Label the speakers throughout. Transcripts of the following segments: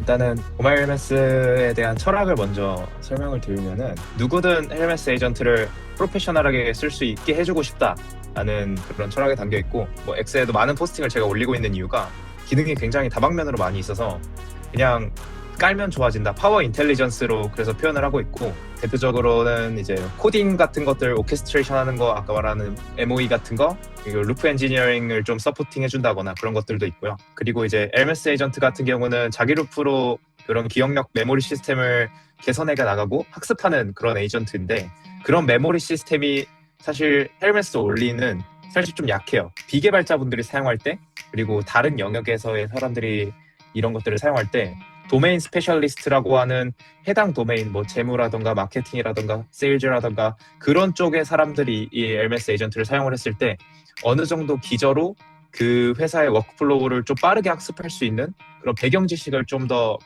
Speaker 1: 일단은 오마이 헬메스에 대한 철학을 먼저 설명을 드리면은 누구든 헬메스 에이전트를 프로페셔널하게 쓸 수 있게 해주고 싶다라는 그런 철학에 담겨 있고, 뭐 X에도 많은 포스팅을 제가 올리고 있는 이유가 기능이 굉장히 다방면으로 많이 있어서 그냥 깔면 좋아진다, 파워 인텔리전스로 그래서 표현을 하고 있고, 대표적으로는 이제 코딩 같은 것들 오케스트레이션 하는 거, 아까 말하는 MOE 같은 거, 그리고 루프 엔지니어링을 좀 서포팅 해준다거나 그런 것들도 있고요. 그리고 이제 LMS 에이전트 같은 경우는 자기 루프로 그런 기억력 메모리 시스템을 개선해 나가고 학습하는 그런 에이전트인데, 그런 메모리 시스템이 사실 LMS 올리는 사실 좀 약해요. 비개발자분들이 사용할 때, 그리고 다른 영역에서의 사람들이 이런 것들을 사용할 때 도메인 스페셜리스트라고 하는 해당 도메인, 뭐 재무라던가 마케팅이라던가 세일즈라던가 그런 쪽의 사람들이 이 LMS 에이전트를 사용을 했을 때 어느 정도 기저로 그 회사의 워크플로우를 좀 빠르게 학습할 수 있는 그런 배경 지식을 좀 더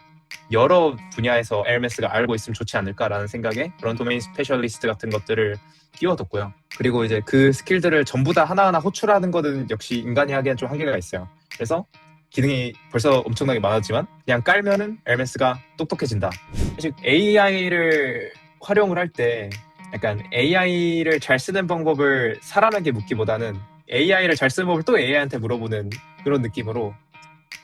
Speaker 1: 여러 분야에서 LMS가 알고 있으면 좋지 않을까라는 생각에 그런 도메인 스페셜리스트 같은 것들을 끼워뒀고요. 그리고 이제 그 스킬들을 전부 다 하나하나 호출하는 거는 역시 인간이 하기엔 좀 한계가 있어요. 그래서 기능이 벌써 엄청나게 많았지만 그냥 깔면은 LMS가 똑똑해진다. 사실 AI를 활용을 할 때 약간 AI를 잘 쓰는 방법을 사람에게 묻기보다는 AI를 잘 쓰는 법을 또 AI한테 물어보는 그런 느낌으로,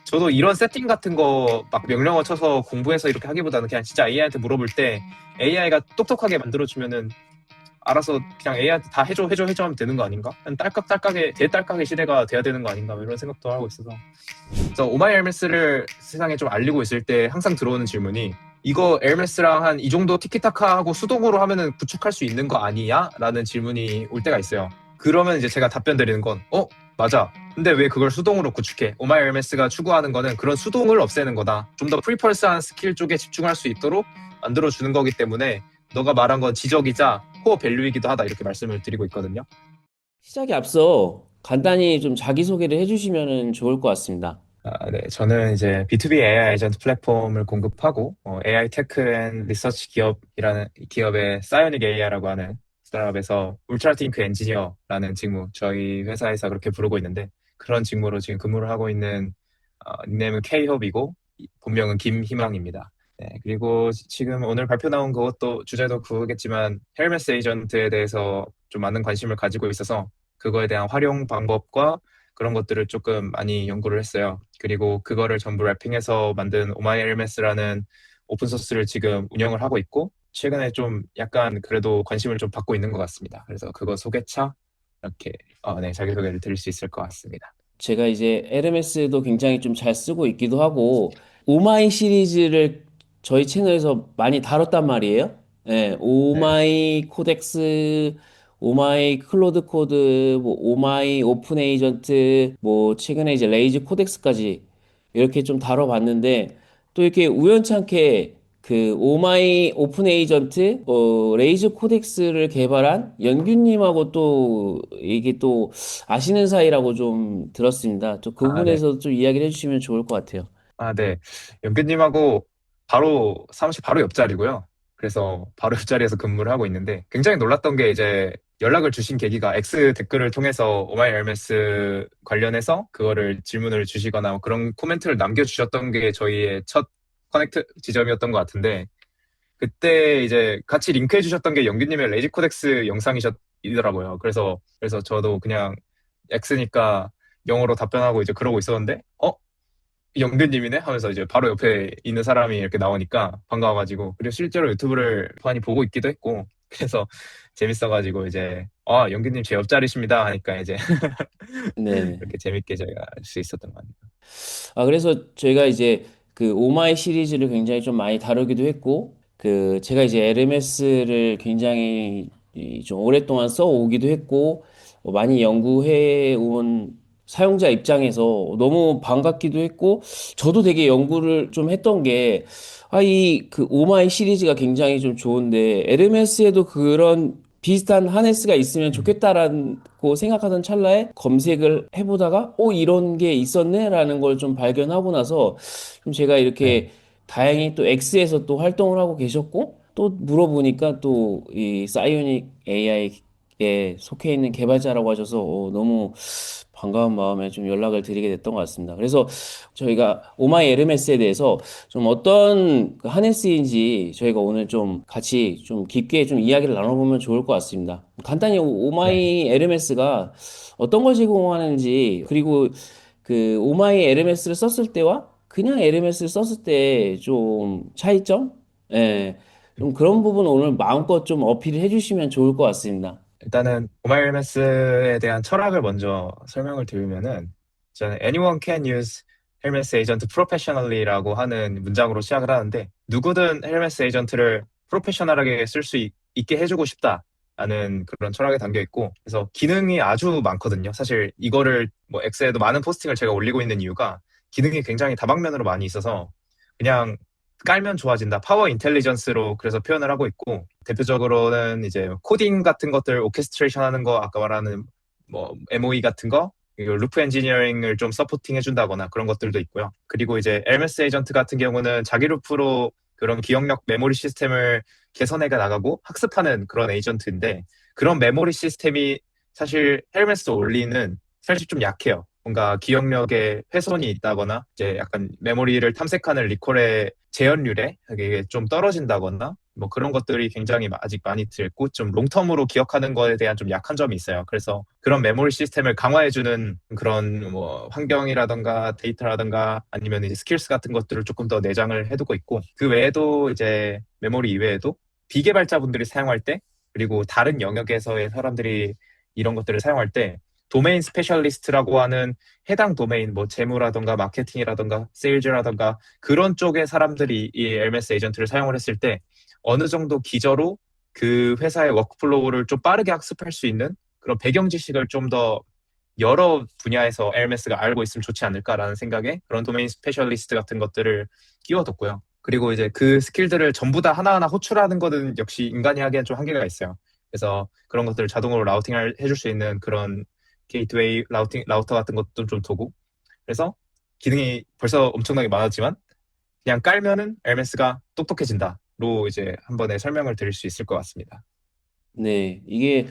Speaker 1: 저도 이런 세팅 같은 거 막 명령어 쳐서 공부해서 이렇게 하기보다는 그냥 진짜 AI한테 물어볼 때 AI가 똑똑하게 만들어주면은 알아서 그냥 AI한테 다 해줘 하면 되는 거 아닌가? 그냥 딸깍딸깍의 대딸깍의 시대가 돼야 되는 거 아닌가, 이런 생각도 하고 있어서. 그래서 오마이 엘메스를 세상에 좀 알리고 있을 때 항상 들어오는 질문이, 이거 엘메스랑 한 이 정도 티키타카하고 수동으로 하면은 구축할 수 있는 거 아니야? 라는 질문이 올 때가 있어요. 그러면 이제 제가 답변 드리는 건 맞아. 근데 왜 그걸 수동으로 구축해? 오마이 엘메스가 추구하는 거는 그런 수동을 없애는 거다. 좀 더 프리펄스한 스킬 쪽에 집중할 수 있도록 만들어주는 거기 때문에 너가 말한 건 지적이자 코어 밸류이기도 하다, 이렇게 말씀을 드리고 있거든요.
Speaker 2: 시작에 앞서 간단히 좀 자기소개를 해주시면 좋을 것 같습니다.
Speaker 1: 네. 저는 이제 B2B AI 에이전트 플랫폼을 공급하고 AI 테크 앤 리서치 기업이라는 기업의 사이오닉 AI라고 하는 스타트업에서 울트라 띵크 엔지니어라는 직무, 저희 회사에서 그렇게 부르고 있는데, 그런 직무로 지금 근무를 하고 있는 닉네임은 K홉이고 본명은 김희망입니다. 네, 그리고 지금 오늘 발표 나온 그것도 주제도 그거겠지만 헬메스 에이전트에 대해서 좀 많은 관심을 가지고 있어서 그거에 대한 활용 방법과 그런 것들을 조금 많이 연구를 했어요. 그리고 그거를 전부 랩핑해서 만든 오마이 헬메스라는 오픈소스를 지금 운영을 하고 있고, 최근에 좀 약간 그래도 관심을 좀 받고 있는 것 같습니다. 그래서 그거 소개차 이렇게 네, 자기소개를 드릴 수 있을 것 같습니다.
Speaker 2: 제가 이제 LMS도 굉장히 좀 잘 쓰고 있기도 하고, 오마이 시리즈를 저희 채널에서 많이 다뤘단 말이에요. 네,
Speaker 1: 네.
Speaker 2: 오마이 코덱스, 오마이 클로드 코드, 뭐 오마이 오픈 에이전트, 뭐 최근에 이제 레이즈 코덱스까지 이렇게 좀 다뤄봤는데, 또 이렇게 우연찮게 그 오마이 오픈 에이전트, 레이즈 코덱스를 개발한 연규님하고 또 이게 또 아시는 사이라고 좀 들었습니다. 또 그
Speaker 1: 네.
Speaker 2: 부분에서 좀 이야기를 해주시면 좋을 것 같아요.
Speaker 1: 네. 연근님하고 바로 사무실 바로 옆자리고요. 그래서 바로 옆자리에서 근무를 하고 있는데, 굉장히 놀랐던 게 이제 연락을 주신 계기가 X 댓글을 통해서 오마이 엘메스 관련해서 그거를 질문을 주시거나 뭐 그런 코멘트를 남겨주셨던 게 저희의 첫 커넥트 지점이었던 것 같은데, 그때 이제 같이 링크해 주셨던 게 영규님의 레이지 코덱스 영상이더라고요. 그래서 저도 그냥 X니까 영어로 답변하고 이제 그러고 있었는데, 영근님이네 하면서 이제 바로 옆에 있는 사람이 이렇게 나오니까 반가워가지고, 그리고 실제로 유튜브를 많이 보고 있기도 했고, 그래서 재밌어가지고 이제 영근님 제 옆자리십니다 하니까 이제
Speaker 2: 네.
Speaker 1: 이렇게 재밌게 저희가 할 수 있었던 것 같아요.
Speaker 2: 그래서 저희가 이제 그 오마이 시리즈를 굉장히 좀 많이 다루기도 했고, 그 제가 이제 LMS를 굉장히 이좀 오랫동안 써오기도 했고, 많이 연구해 온 사용자 입장에서 너무 반갑기도 했고, 저도 되게 연구를 좀 했던 게, 이 그 오마이 시리즈가 굉장히 좀 좋은데, LMS에도 그런 비슷한 하네스가 있으면
Speaker 1: 음.
Speaker 2: 좋겠다라고 생각하던 찰나에 검색을 해보다가 이런 게 있었네라는 걸 좀 발견하고 나서 좀 제가
Speaker 1: 네.
Speaker 2: 이렇게 다행히 또 X에서 또 활동을 하고 계셨고 또 물어보니까 또 이 사이오닉 AI에 속해 있는 개발자라고 하셔서 너무 반가운 마음에 좀 연락을 드리게 됐던 것 같습니다. 그래서 저희가 오마이 에르메스에 대해서 좀 어떤 그 하네스인지 저희가 오늘 좀 같이 좀 깊게 좀 이야기를 나눠보면 좋을 것 같습니다. 간단히
Speaker 1: 네.
Speaker 2: 오마이 에르메스가 어떤 걸 제공하는지, 그리고 그 오마이 에르메스를 썼을 때와 그냥 에르메스를 썼을 때 좀 차이점? 예. 좀 그런 부분 오늘 마음껏 좀 어필을 해주시면 좋을 것 같습니다.
Speaker 1: 일단은 오마이헬메스에 대한 철학을 먼저 설명을 드리면은 저는 anyone can use 헬메스 에이전트 professionally라고 하는 문장으로 시작을 하는데 누구든 헬메스 에이전트를 프로페셔널하게 쓸 수 있게 해주고 싶다라는 그런 철학이 담겨 있고 그래서 기능이 아주 많거든요. 사실 이거를 뭐 X에도 많은 포스팅을 제가 올리고 있는 이유가 기능이 굉장히 다방면으로 많이 있어서 그냥 깔면 좋아진다. 파워 인텔리전스로 그래서 표현을 하고 있고 대표적으로는 이제 코딩 같은 것들 오케스트레이션 하는 거 아까 말하는 뭐 MOE 같은 거 그리고 루프 엔지니어링을 좀 서포팅 해준다거나 그런 것들도 있고요. 그리고 이제 LMS 에이전트 같은 경우는 자기 루프로 그런 기억력 메모리 시스템을 개선해 나가고 학습하는 그런 에이전트인데 그런 메모리 시스템이 사실 헬멧스 올리는 사실 좀 약해요. 뭔가 기억력에 훼손이 있다거나 이제 약간 메모리를 탐색하는 리콜의 재현률에 이게 좀 떨어진다거나 뭐 그런 것들이 굉장히 아직 많이 들고 좀 롱텀으로 기억하는 거에 대한 좀 약한 점이 있어요. 그래서 그런 메모리 시스템을 강화해주는 그런 뭐 환경이라던가 데이터라던가 아니면 이제 스킬스 같은 것들을 조금 더 내장을 해두고 있고 그 외에도 이제 메모리 이외에도 비개발자분들이 사용할 때 그리고 다른 영역에서의 사람들이 이런 것들을 사용할 때 도메인 스페셜리스트라고 하는 해당 도메인 뭐 재무라던가 마케팅이라던가 세일즈라던가 그런 쪽의 사람들이 이 LMS 에이전트를 사용을 했을 때 어느 정도 기저로 그 회사의 워크플로우를 좀 빠르게 학습할 수 있는 그런 배경 지식을 좀 더 여러 분야에서 LMS가 알고 있으면 좋지 않을까라는 생각에 그런 도메인 스페셜리스트 같은 것들을 끼워뒀고요. 그리고 이제 그 스킬들을 전부 다 하나하나 호출하는 거는 역시 인간이 하기엔 좀 한계가 있어요. 그래서 그런 것들을 자동으로 라우팅을 해줄 수 있는 그런 게이트웨이 라우터 같은 것도 좀 두고 그래서 기능이 벌써 엄청나게 많았지만 그냥 깔면은 LMS가 똑똑해진다로 이제 한 번에 설명을 드릴 수 있을 것 같습니다.
Speaker 2: 네, 이게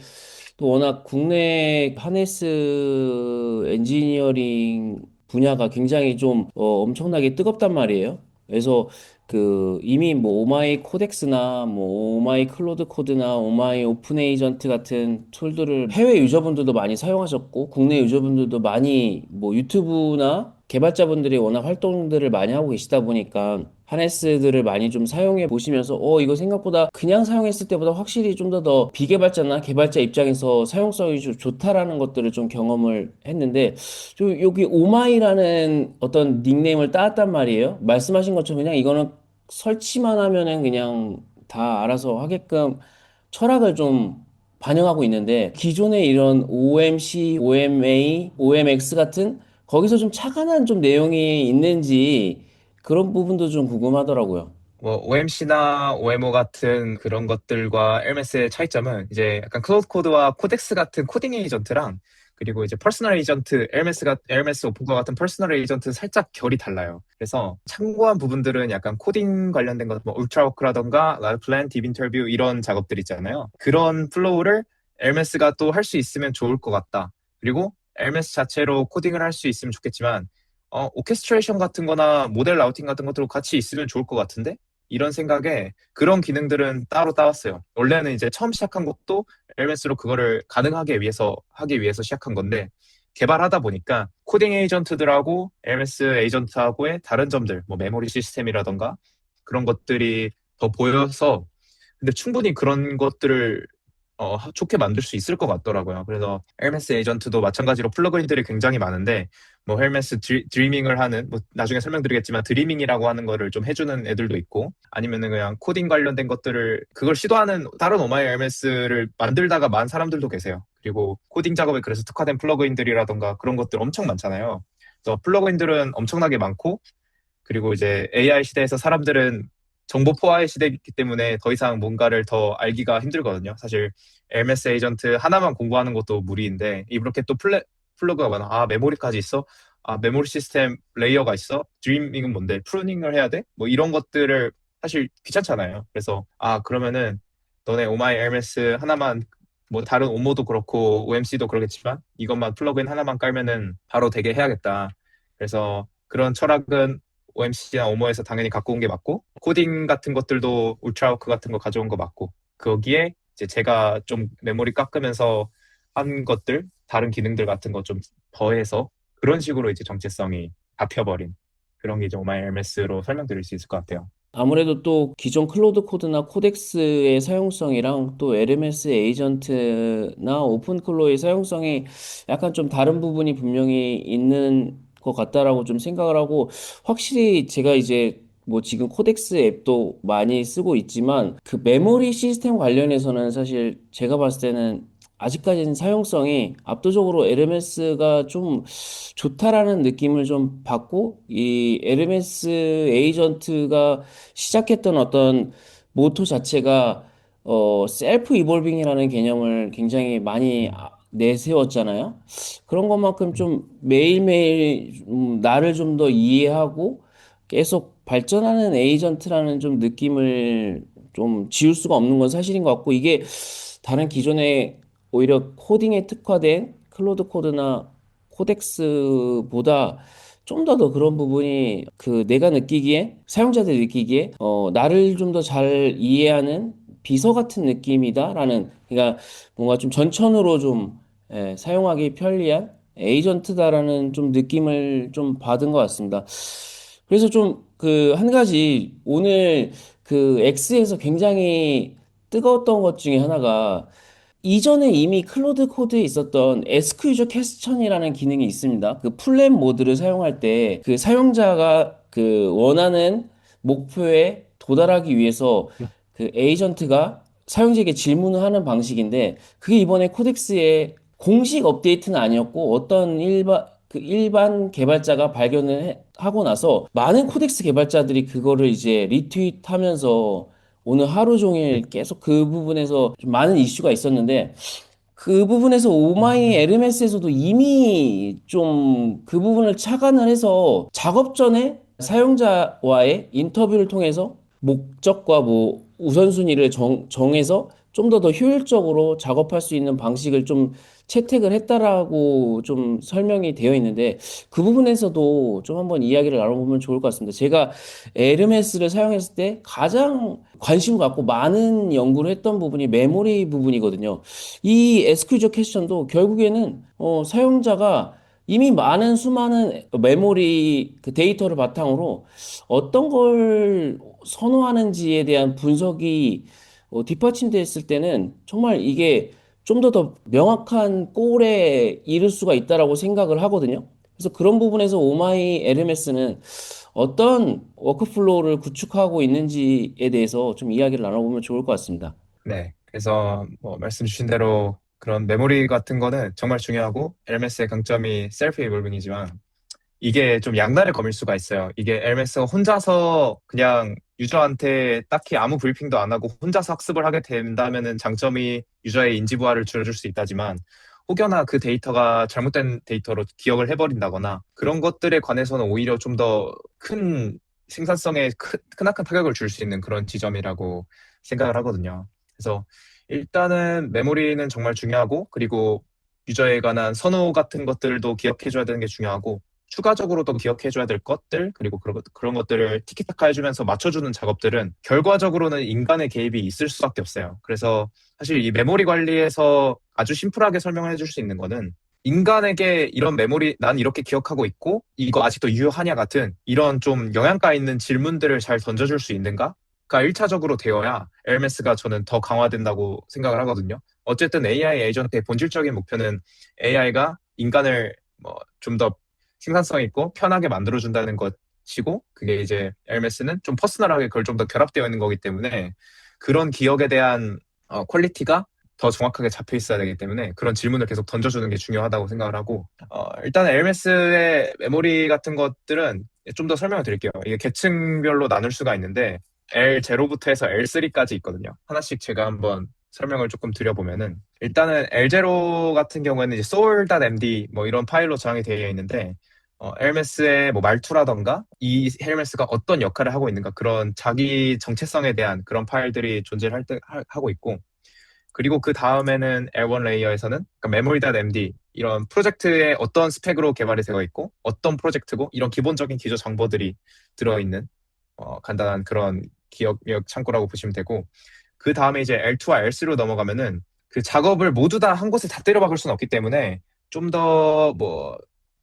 Speaker 2: 또 워낙 국내 하네스 엔지니어링 분야가 굉장히 좀 엄청나게 뜨겁단 말이에요. 그래서 그 이미 뭐 오마이 코덱스나 뭐 오마이 클로드 코드나 오마이 오픈 에이전트 같은 툴들을 해외 유저분들도 많이 사용하셨고 국내 유저분들도 많이 뭐 유튜브나 개발자분들이 워낙 활동들을 많이 하고 계시다 보니까 하네스들을 많이 좀 사용해 보시면서 이거 생각보다 그냥 사용했을 때보다 확실히 좀 더 비개발자나 개발자 입장에서 사용성이 좀 좋다라는 것들을 좀 경험을 했는데 좀 여기 오마이라는 어떤 닉네임을 따왔단 말이에요. 말씀하신 것처럼 그냥 이거는 설치만 하면은 그냥 다 알아서 하게끔 철학을 좀 반영하고 있는데 기존의 이런 OMC, OMA, OMX 같은 거기서 좀 착안한 좀 내용이 있는지 그런 부분도 좀 궁금하더라고요.
Speaker 1: 뭐 OMC나 OMO 같은 그런 것들과 LMS의 차이점은 이제 약간 클로드 코드와 코덱스 같은 코딩 에이전트랑 그리고 이제 퍼스널 에이전트, LMS 오픈과 같은 퍼스널 에이전트는 살짝 결이 달라요. 그래서 참고한 부분들은 약간 코딩 관련된 것, 뭐 울트라워크라던가 라이플랜, 딥인터뷰 이런 작업들 있잖아요. 그런 플로우를 LMS가 또 할 수 있으면 좋을 것 같다. 그리고 LMS 자체로 코딩을 할 수 있으면 좋겠지만 오케스트레이션 같은 거나 모델 라우팅 같은 것들로 같이 있으면 좋을 것 같은데? 이런 생각에 그런 기능들은 따로 따왔어요. 원래는 이제 처음 시작한 것도 LMS로 그거를 하기 위해서 시작한 건데, 개발하다 보니까 코딩 에이전트들하고 LMS 에이전트하고의 다른 점들, 뭐 메모리 시스템이라던가 그런 것들이 더 보여서, 근데 충분히 그런 것들을 좋게 만들 수 있을 것 같더라고요. 그래서 헬메스 에이전트도 마찬가지로 플러그인들이 굉장히 많은데 뭐 헬메스 드리밍을 하는 뭐 나중에 설명드리겠지만 드리밍이라고 하는 거를 좀 해주는 애들도 있고 아니면은 그냥 코딩 관련된 것들을 그걸 시도하는 다른 오마이 헬메스를 만들다가 만 사람들도 계세요. 그리고 코딩 작업에 그래서 특화된 플러그인들이라던가 그런 것들 엄청 많잖아요. 그래서 플러그인들은 엄청나게 많고 그리고 이제 AI 시대에서 사람들은 정보 포화의 시대이기 때문에 더 이상 뭔가를 더 알기가 힘들거든요. 사실 LMS 에이전트 하나만 공부하는 것도 무리인데 이렇게 또 플러그가 많아. 아, 메모리까지 있어? 아, 메모리 시스템 레이어가 있어? 드리밍은 뭔데? 프루닝을 해야 돼? 뭐 이런 것들을 사실 귀찮잖아요. 그래서 그러면은 너네 오마이 LMS 하나만 뭐 다른 오모도 그렇고 OMC도 그러겠지만 이것만 플러그인 하나만 깔면은 바로 되게 해야겠다. 그래서 그런 철학은 OMC나 오모에서 당연히 갖고 온 게 맞고 코딩 같은 것들도 울트라워크 같은 거 가져온 거 맞고 거기에 이제 제가 좀 메모리 깎으면서 한 것들 다른 기능들 같은 거 좀 더해서 그런 식으로 이제 정체성이 잡혀버린 그런 게 이제 OMS로 설명드릴 수 있을 것 같아요.
Speaker 2: 아무래도 또 기존 클로드 코드나 코덱스의 사용성이랑 또 LMS 에이전트나 오픈클로의 사용성이 약간 좀 다른 부분이 분명히 있는 것 같다라고 좀 생각을 하고, 확실히 제가 이제 뭐 지금 코덱스 앱도 많이 쓰고 있지만 그 메모리 시스템 관련해서는 사실 제가 봤을 때는 아직까지는 사용성이 압도적으로 LMS가 좀 좋다라는 느낌을 좀 받고, 이 LMS 에이전트가 시작했던 어떤 모토 자체가 셀프 이볼빙이라는 개념을 굉장히 많이
Speaker 1: 음,
Speaker 2: 내세웠잖아요. 그런 것만큼 좀 매일매일 나를 좀 더 이해하고 계속 발전하는 에이전트라는 좀 느낌을 좀 지울 수가 없는 건 사실인 것 같고, 이게 다른 기존의 오히려 코딩에 특화된 클로드 코드나 코덱스보다 좀 더 그런 부분이 그 내가 느끼기에 사용자들이 느끼기에 나를 좀 더 잘 이해하는 비서 같은 느낌이다라는, 그러니까 뭔가 좀 전천후로 좀 사용하기 편리한 에이전트다라는 좀 느낌을 좀 받은 것 같습니다. 그래서 좀 그 한 가지 오늘 그 X에서 굉장히 뜨거웠던 것 중에 하나가, 이전에 이미 클로드 코드에 있었던 에스크 유저 퀘스천이라는 기능이 있습니다. 그 풀랩 모드를 사용할 때 그 사용자가 그 원하는 목표에 도달하기 위해서 그 에이전트가 사용자에게 질문을 하는 방식인데, 그게 이번에 코덱스에 공식 업데이트는 아니었고 어떤 일반 개발자가 하고 나서 많은 코덱스 개발자들이 그거를 이제 리트윗하면서 오늘 하루 종일 계속 그 부분에서 좀 많은 이슈가 있었는데, 그 부분에서 오마이
Speaker 1: 음,
Speaker 2: 에르메스에서도 이미 좀 그 부분을 착안을 해서 작업 전에 사용자와의 인터뷰를 통해서 목적과 뭐 우선순위를 정해서 좀 더 효율적으로 작업할 수 있는 방식을 좀 채택을 했다라고 좀 설명이 되어 있는데, 그 부분에서도 좀 한번 이야기를 나눠보면 좋을 것 같습니다. 제가 에르메스를 사용했을 때 가장 관심 갖고 많은 연구를 했던 부분이 메모리 부분이거든요. 이 SQL 퀘스천도 결국에는 사용자가 이미 많은 수많은 메모리 그 데이터를 바탕으로 어떤 걸 선호하는지에 대한 분석이 뒷받침됐을 때는 정말 이게 좀 더 명확한 골에 이를 수가 있다라고 생각을 하거든요. 그래서 그런 부분에서 오마이 LMS는 어떤 워크플로우를 구축하고 있는지에 대해서 좀 이야기를 나눠보면 좋을 것 같습니다.
Speaker 1: 네. 그래서 뭐 말씀 주신 대로 그런 메모리 같은 거는 정말 중요하고 LMS의 강점이 셀프 이볼빙이지만 이게 좀 양날의 검일 수가 있어요. 이게 LMS가 혼자서 그냥 유저한테 딱히 아무 브리핑도 안 하고 혼자서 학습을 하게 된다면은 장점이 유저의 인지 부하를 줄여줄 수 있다지만 혹여나 그 데이터가 잘못된 데이터로 기억을 해버린다거나 그런 것들에 관해서는 오히려 좀 더 큰 생산성에 크나큰 타격을 줄 수 있는 그런 지점이라고 생각을 하거든요. 그래서 일단은 메모리는 정말 중요하고 그리고 유저에 관한 선호 같은 것들도 기억해줘야 되는 게 중요하고 추가적으로도 기억해줘야 될 것들 그리고 그런 것들을 티키타카 해주면서 맞춰주는 작업들은 결과적으로는 인간의 개입이 있을 수밖에 없어요. 그래서 사실 이 메모리 관리에서 아주 심플하게 설명을 해줄 수 있는 거는 인간에게 이런 메모리 난 이렇게 기억하고 있고 이거 아직도 유효하냐 같은 이런 좀 영양가 있는 질문들을 잘 던져줄 수 있는가가 1차적으로 되어야 LMS가 저는 더 강화된다고 생각을 하거든요. 어쨌든 AI 에이전트의 본질적인 목표는 AI가 인간을 좀 더 생산성 있고 편하게 만들어준다는 것이고 그게 이제 LMS는 좀 퍼스널하게 그걸 좀 더 결합되어 있는 거기 때문에 그런 기억에 대한 퀄리티가 더 정확하게 잡혀 있어야 되기 때문에 그런 질문을 계속 던져주는 게 중요하다고 생각을 하고 일단 LMS의 메모리 같은 것들은 좀 더 설명을 드릴게요. 이게 계층별로 나눌 수가 있는데 L0부터 해서 L3까지 있거든요. 하나씩 제가 한번 설명을 조금 드려보면은 일단은 L0 같은 경우에는 이제 soul.md 뭐 이런 파일로 저장이 되어 있는데 헬메스의 뭐 말투라던가 이 헬메스가 어떤 역할을 하고 있는가 그런 자기 정체성에 대한 그런 파일들이 존재를 하고 있고 그리고 그 다음에는 L1 레이어에서는 그러니까 memory.md 이런 프로젝트의 어떤 스펙으로 개발이 되어 있고 어떤 프로젝트고 이런 기본적인 기초 정보들이 들어있는 간단한 그런 기억력 창고라고 보시면 되고 그 다음에 이제 L2와 L3로 넘어가면은 그 작업을 모두 다 한 곳에 다 때려박을 수는 없기 때문에 좀 더 뭐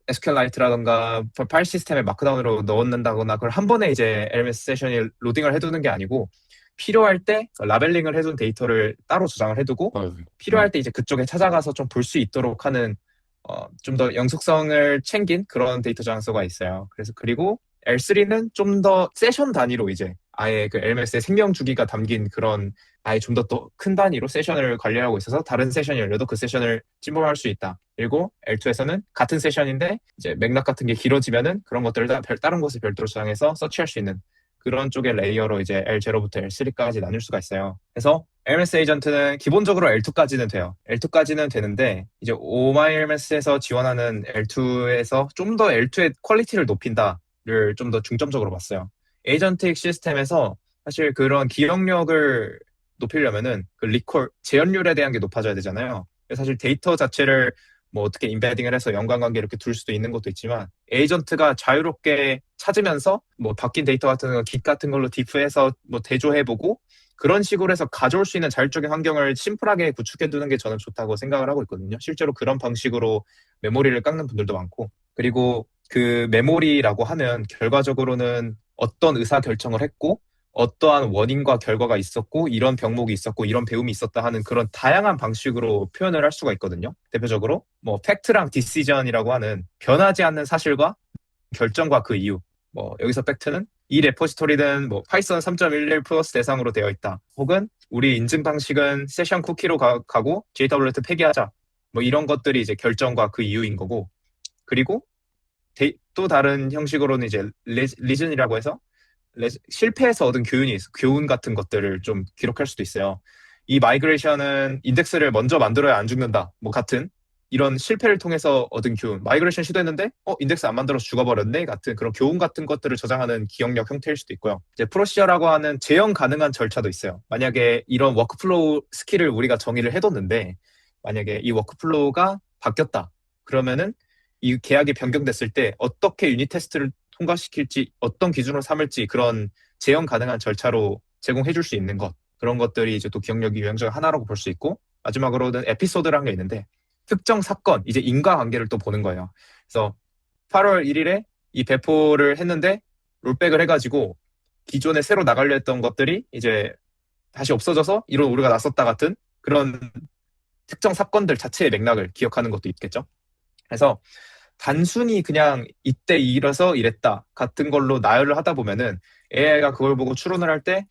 Speaker 1: SQLite라던가 파일 시스템에 마크다운으로 넣는다거나 그걸 한 번에 이제 LMS 세션에 로딩을 해두는 게 아니고 필요할 때 라벨링을 해둔 데이터를 따로 저장을 해두고 필요할 때 이제 그쪽에 찾아가서 좀 볼 수 있도록 하는 좀 더 영속성을 챙긴 그런 데이터 저장소가 있어요. 그래서 그리고 L3는 좀 더 세션 단위로 이제 아예 그 LMS의 생명 주기가 담긴 그런 아예 좀 더 또 큰 단위로 세션을 관리하고 있어서 다른 세션이 열려도 그 세션을 침범할 수 있다. 그리고 L2에서는 같은 세션인데 이제 맥락 같은 게 길어지면은 그런 것들을 다른 곳에 별도로 저장해서 서치할 수 있는 그런 쪽의 레이어로 이제 L0부터 L3까지 나눌 수가 있어요. 그래서 LMS 에이전트는 기본적으로 L2까지는 돼요. L2까지는 되는데 이제 OMS에서 지원하는 L2에서 좀 더 L2의 퀄리티를 높인다를 좀 더 중점적으로 봤어요. 에이전틱 시스템에서 사실 그런 기억력을 높이려면은 그 리콜, 재현율에 대한 게 높아져야 되잖아요. 사실 데이터 자체를 뭐 어떻게 인베딩을 해서 연관관계 이렇게 둘 수도 있는 것도 있지만 에이전트가 자유롭게 찾으면서 뭐 바뀐 데이터 같은 거, 깃 같은 걸로 디프해서 뭐 대조해보고 그런 식으로 해서 가져올 수 있는 자율적인 환경을 심플하게 구축해두는 게 저는 좋다고 생각을 하고 있거든요. 실제로 그런 방식으로 메모리를 깎는 분들도 많고 그리고 그 메모리라고 하면 결과적으로는 어떤 의사결정을 했고 어떠한 원인과 결과가 있었고 이런 병목이 있었고 이런 배움이 있었다 하는 그런 다양한 방식으로 표현을 할 수가 있거든요. 대표적으로 뭐 팩트랑 디시전이라고 하는 변하지 않는 사실과 결정과 그 이유. 뭐 여기서 팩트는 이 레포지토리는 뭐 파이썬 3.11 플러스 대상으로 되어 있다. 혹은 우리 인증 방식은 세션 쿠키로 가고 JWT 폐기하자. 뭐 이런 것들이 이제 결정과 그 이유인 거고. 그리고 또 다른 형식으로는 이제 리즌이라고 해서 실패해서 얻은 교훈 같은 것들을 좀 기록할 수도 있어요. 이 마이그레이션은 인덱스를 먼저 만들어야 안 죽는다. 뭐 같은 이런 실패를 통해서 얻은 교훈. 마이그레이션 시도했는데 인덱스 안 만들어서 죽어버렸네 같은 그런 교훈 같은 것들을 저장하는 기억력 형태일 수도 있고요. 이제 프로시저라고 하는 재현 가능한 절차도 있어요. 만약에 이런 워크플로우 스킬을 우리가 정의를 해뒀는데 만약에 이 워크플로우가 바뀌었다. 그러면은 이 계약이 변경됐을 때 어떻게 유닛 테스트를 통과시킬지 어떤 기준으로 삼을지 그런 재현 가능한 절차로 제공해 줄 수 있는 것 그런 것들이 이제 또 기억력 유형 중 하나라고 볼 수 있고 마지막으로는 에피소드라는 게 있는데 특정 사건 이제 인과관계를 또 보는 거예요. 그래서 8월 1일에 이 배포를 했는데 롤백을 해가지고 기존에 새로 나가려 했던 것들이 이제 다시 없어져서 이런 오류가 났었다 같은 그런 특정 사건들 자체의 맥락을 기억하는 것도 있겠죠. 그래서 단순히 그냥 이때 이래서 이랬다 같은 걸로 나열을 하다 보면은 AI가 그걸 보고 추론을 할 때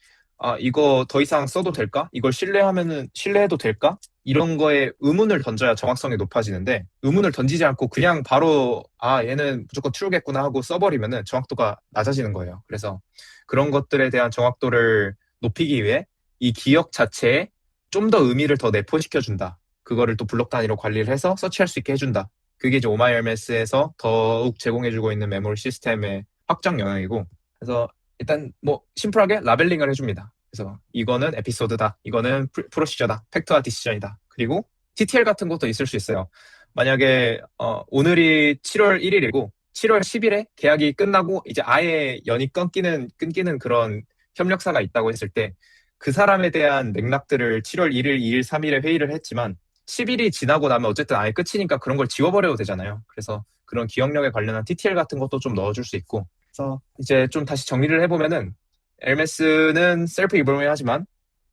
Speaker 1: 이거 더 이상 써도 될까? 이걸 신뢰해도 될까? 이런 거에 의문을 던져야 정확성이 높아지는데 의문을 던지지 않고 그냥 바로 얘는 무조건 true겠구나 하고 써버리면은 정확도가 낮아지는 거예요. 그래서 그런 것들에 대한 정확도를 높이기 위해 이 기억 자체에 좀 더 의미를 더 내포시켜준다. 그거를 또 블록 단위로 관리를 해서 서치할 수 있게 해준다. 그게 이제 OMS에서 더욱 제공해주고 있는 메모리 시스템의 확장 영역이고 그래서 일단 뭐 심플하게 라벨링을 해줍니다. 그래서 이거는 에피소드다. 이거는 프로시저다. 팩트와 디시전이다. 그리고 TTL 같은 것도 있을 수 있어요. 만약에 오늘이 7월 1일이고 7월 10일에 계약이 끝나고 이제 아예 연이 끊기는 그런 협력사가 있다고 했을 때 그 사람에 대한 맥락들을 7월 1일, 2일, 3일에 회의를 했지만 10일이 지나고 나면 어쨌든 아예 끝이니까 그런 걸 지워버려도 되잖아요. 그래서 그런 기억력에 관련한 TTL 같은 것도 좀 넣어줄 수 있고 그래서 이제 좀 다시 정리를 해보면은 LMS는 셀프 이블링 하지만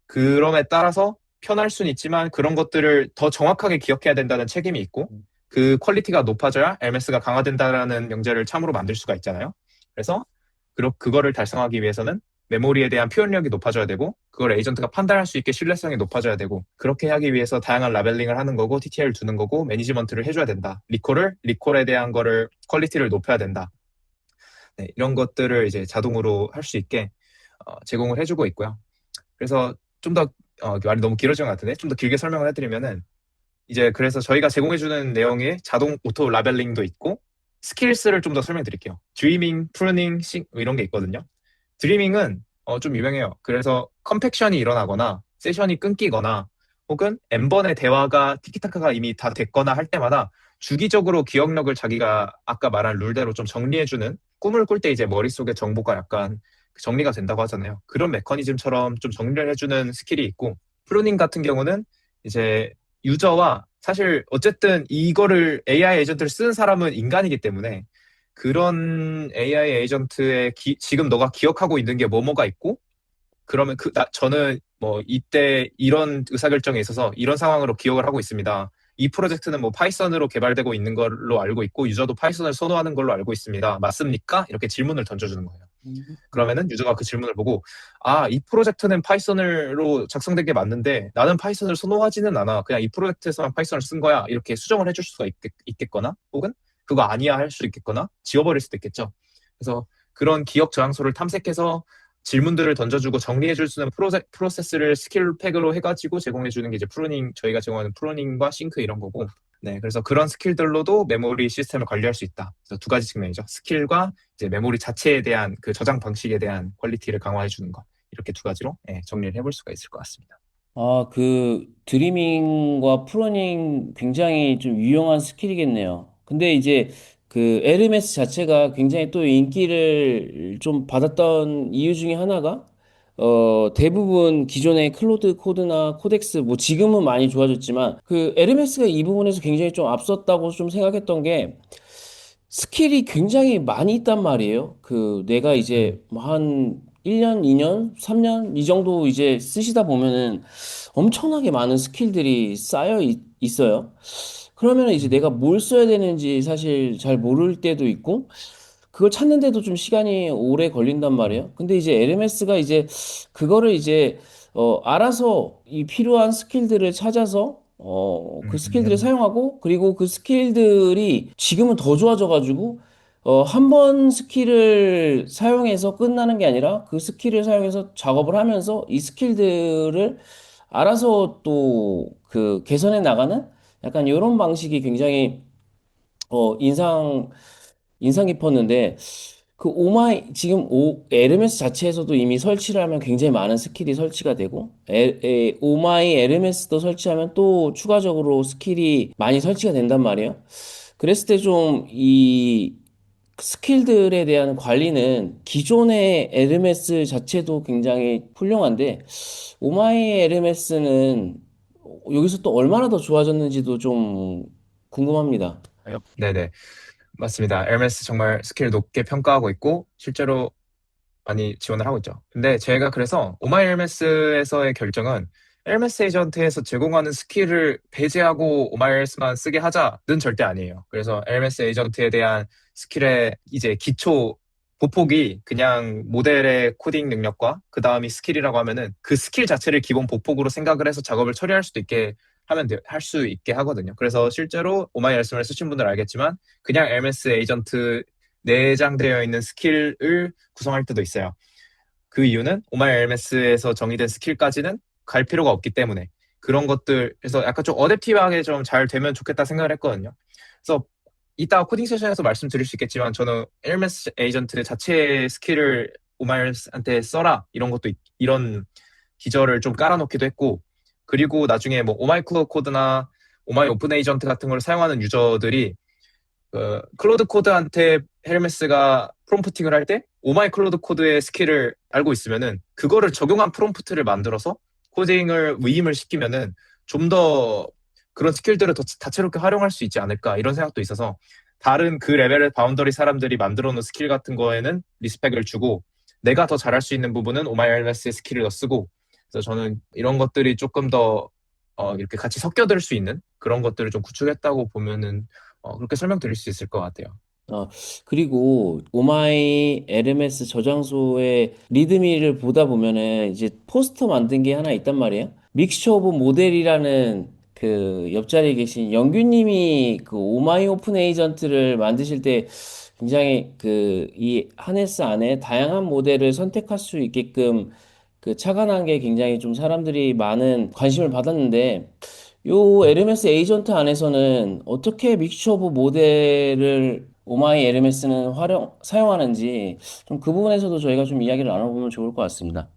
Speaker 1: 그럼에 따라서 편할 수는 있지만 그런 것들을 더 정확하게 기억해야 된다는 책임이 있고 그 퀄리티가 높아져야 LMS가 강화된다는 명제를 참으로 만들 수가 있잖아요. 그래서 그거를 달성하기 위해서는 메모리에 대한 표현력이 높아져야 되고 그걸 에이전트가 판단할 수 있게 신뢰성이 높아져야 되고 그렇게 하기 위해서 다양한 라벨링을 하는 거고 TTL을 두는 거고 매니지먼트를 해줘야 된다. 리콜에 대한 거를 퀄리티를 높여야 된다. 네, 이런 것들을 이제 자동으로 할 수 있게 제공을 해주고 있고요. 그래서 좀 더 말이 너무 길어진 것 같은데 좀 더 길게 설명을 해드리면은 이제 그래서 저희가 제공해주는 내용에 자동 오토 라벨링도 있고 스킬스를 좀 더 설명드릴게요. 드리밍, 프루닝, 이런 게 있거든요. 드리밍은 좀 유명해요. 그래서 컴팩션이 일어나거나 세션이 끊기거나 혹은 N번의 대화가 티키타카가 이미 다 됐거나 할 때마다 주기적으로 기억력을 자기가 아까 말한 룰대로 좀 정리해주는, 꿈을 꿀 때 이제 머릿속에 정보가 약간 정리가 된다고 하잖아요. 그런 메커니즘처럼 좀 정리를 해주는 스킬이 있고, 프루닝 같은 경우는 이제 유저와 사실 어쨌든 이거를 AI 에이전트를 쓰는 사람은 인간이기 때문에 그런 AI 에이전트의 지금 너가 기억하고 있는 게 뭐뭐가 있고, 그러면 저는 뭐 이때 이런 의사결정에 있어서 이런 상황으로 기억을 하고 있습니다. 이 프로젝트는 뭐 파이썬으로 개발되고 있는 걸로 알고 있고 유저도 파이썬을 선호하는 걸로 알고 있습니다. 맞습니까? 이렇게 질문을 던져주는 거예요. 그러면은 유저가 그 질문을 보고, 아, 이 프로젝트는 파이썬으로 작성된 게 맞는데 나는 파이썬을 선호하지는 않아. 그냥 이 프로젝트에서만 파이썬을 쓴 거야. 이렇게 수정을 해줄 수가 있겠거나, 혹은 그거 아니야 할 수 있겠거나, 지워버릴 수도 있겠죠. 그래서 그런 기억 저장소를 탐색해서 질문들을 던져주고 정리해줄 수 있는 프로세스를 스킬팩으로 해가지고 제공해주는 게 이제 프루닝, 저희가 제공하는 프루닝과 싱크 이런 거고, 네, 그래서 그런 스킬들로도 메모리 시스템을 관리할 수 있다. 그래서 두 가지 측면이죠. 스킬과 이제 메모리 자체에 대한 그 저장 방식에 대한 퀄리티를 강화해 주는 것. 이렇게 두 가지로 정리를 해볼 수가 있을 것 같습니다.
Speaker 2: 아, 그 드리밍과 프로닝 굉장히 좀 유용한 스킬이겠네요. 근데 이제 그 LMS 자체가 굉장히 또 인기를 좀 받았던 이유 중에 하나가 대부분 기존의 클로드 코드나 코덱스 뭐 지금은 많이 좋아졌지만 그 LMS가 이 부분에서 굉장히 좀 앞섰다고 좀 생각했던 게 스킬이 굉장히 많이 있단 말이에요. 그 내가 이제 뭐한 1년, 2년, 3년 이 정도 이제 쓰시다 보면은 엄청나게 많은 스킬들이 있어요. 그러면 이제
Speaker 1: 음,
Speaker 2: 내가 뭘 써야 되는지 사실 잘 모를 때도 있고 그걸 찾는데도 좀 시간이 오래 걸린단
Speaker 1: 음,
Speaker 2: 말이에요. 근데 이제 LMS가 이제 그거를 이제 알아서 이 필요한 스킬들을 찾아서 그 스킬들을
Speaker 1: 음,
Speaker 2: 사용하고 그리고 그 스킬들이 지금은 더 좋아져가지고 한 번 스킬을 사용해서 끝나는 게 아니라 그 스킬을 사용해서 작업을 하면서 이 스킬들을 알아서 또 그 개선해 나가는 약간 이런 방식이 굉장히 인상 깊었는데 그 지금 LMS 자체에서도 이미 설치를 하면 굉장히 많은 스킬이 설치가 되고 오마이 LMS도 설치하면 또 추가적으로 스킬이 많이 설치가 된단 말이에요. 그랬을 때 좀 이 스킬들에 대한 관리는 기존의 LMS 자체도 굉장히 훌륭한데 오마이 LMS는 여기서 또 얼마나 더 좋아졌는지도 좀 궁금합니다.
Speaker 1: 네네. 맞습니다. LMS 정말 스킬 높게 평가하고 있고, 실제로 많이 지원을 하고 있죠. 근데 제가 그래서 오마이 LMS에서의 결정은 LMS 에이전트에서 제공하는 스킬을 배제하고 오마이 LMS만 쓰게 하자는 절대 아니에요. 그래서 LMS 에이전트에 대한 스킬의 이제 기초 보폭이 그냥 모델의 코딩 능력과 그 다음이 스킬이라고 하면은 그 스킬 자체를 기본 보폭으로 생각을 해서 작업을 처리할 수도 있게 할 수 있게 하거든요. 그래서 실제로 오마이 LMS를 쓰신 분들은 알겠지만 그냥 LMS 에이전트 내장되어 있는 스킬을 구성할 때도 있어요. 그 이유는 오마이 LMS에서 정의된 스킬까지는 갈 필요가 없기 때문에 그런 것들에서 약간 좀 어댑티브하게 좀 잘 되면 좋겠다 생각을 했거든요. 그래서 이따 코딩 세션에서 말씀드릴 수 있겠지만 저는 LMS 에이전트 자체의 스킬을 오마이 LMS한테 써라 이런 것도 이런 기저를 좀 깔아놓기도 했고, 그리고 나중에 뭐 오마이 코드나 오마이 오픈 에이전트 같은 걸 사용하는 유저들이 클로드 코드한테 헬메스가 프롬프팅을 할 때 오마이 클로드 코드의 스킬을 알고 있으면은 그거를 적용한 프롬프트를 만들어서 코딩을 위임을 시키면은 좀 더 그런 스킬들을 더 다채롭게 활용할 수 있지 않을까 이런 생각도 있어서 다른 그 레벨의 바운더리 사람들이 만들어 놓은 스킬 같은 거에는 리스펙을 주고 내가 더 잘할 수 있는 부분은 오마이 헬메스의 스킬을 더 쓰고, 그래서 저는 이런 것들이 조금 더 이렇게 같이 섞여들 수 있는 그런 것들을 좀 구축했다고 보면은 그렇게 설명드릴 수 있을 것 같아요.
Speaker 2: 어, 그리고 오마이 LMS 저장소의 리드미를 보다 보면은 이제 포스터 만든 게 하나 있단 말이에요. 믹스처 오브 모델이라는 그 옆자리에 계신 영규님이 그 오마이 오픈 에이전트를 만드실 때 굉장히 그 이 하네스 안에 다양한 모델을 선택할 수 있게끔 그 착안한 게 굉장히 좀 사람들이 많은 관심을 받았는데 요 LMS 에이전트 안에서는 어떻게 믹스처 오브 모델을 오마이 LMS는 사용하는지 좀 그 부분에서도 저희가 좀 이야기를 나눠보면 좋을 것 같습니다.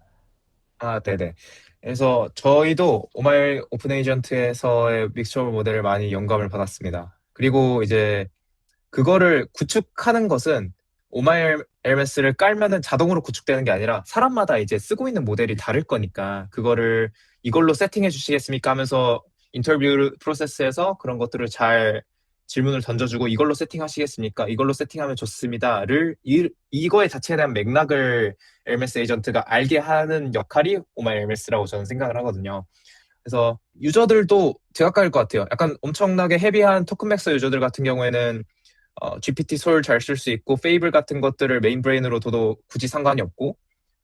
Speaker 1: 네네. 그래서 저희도 오마이 오픈 에이전트에서의 믹스처 모델을 많이 영감을 받았습니다. 그리고 이제 그거를 구축하는 것은 오마이 LMS를 깔면은 자동으로 구축되는 게 아니라 사람마다 이제 쓰고 있는 모델이 다를 거니까 그거를 이걸로 세팅해 주시겠습니까 하면서 인터뷰 프로세스에서 그런 것들을 잘 질문을 던져주고 이걸로 세팅하시겠습니까? 이걸로 세팅하면 좋습니다를 이거에 자체에 대한 맥락을 LMS 에이전트가 알게 하는 역할이 오마이 LMS라고 저는 생각을 하거든요. 그래서 유저들도 제각각일 것 같아요. 약간 엄청나게 헤비한 토큰맥스 유저들 같은 경우에는 GPT 솔 잘 쓸 수 있고 페이블 같은 것들을 메인 브레인으로 둬도 굳이 상관이 없고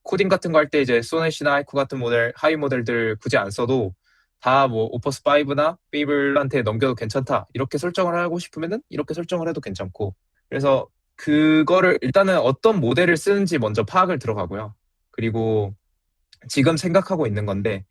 Speaker 1: 코딩 같은 거 할 때 이제 소넷이나 하이쿠 같은 모델 하이 모델들 굳이 안 써도 다 뭐 오퍼스 5나 페이블한테 넘겨도 괜찮다 이렇게 설정을 하고 싶으면은 이렇게 설정을 해도 괜찮고 그래서 그거를 일단은 어떤 모델을 쓰는지 먼저 파악을 들어가고요. 그리고 지금 생각하고 있는 건데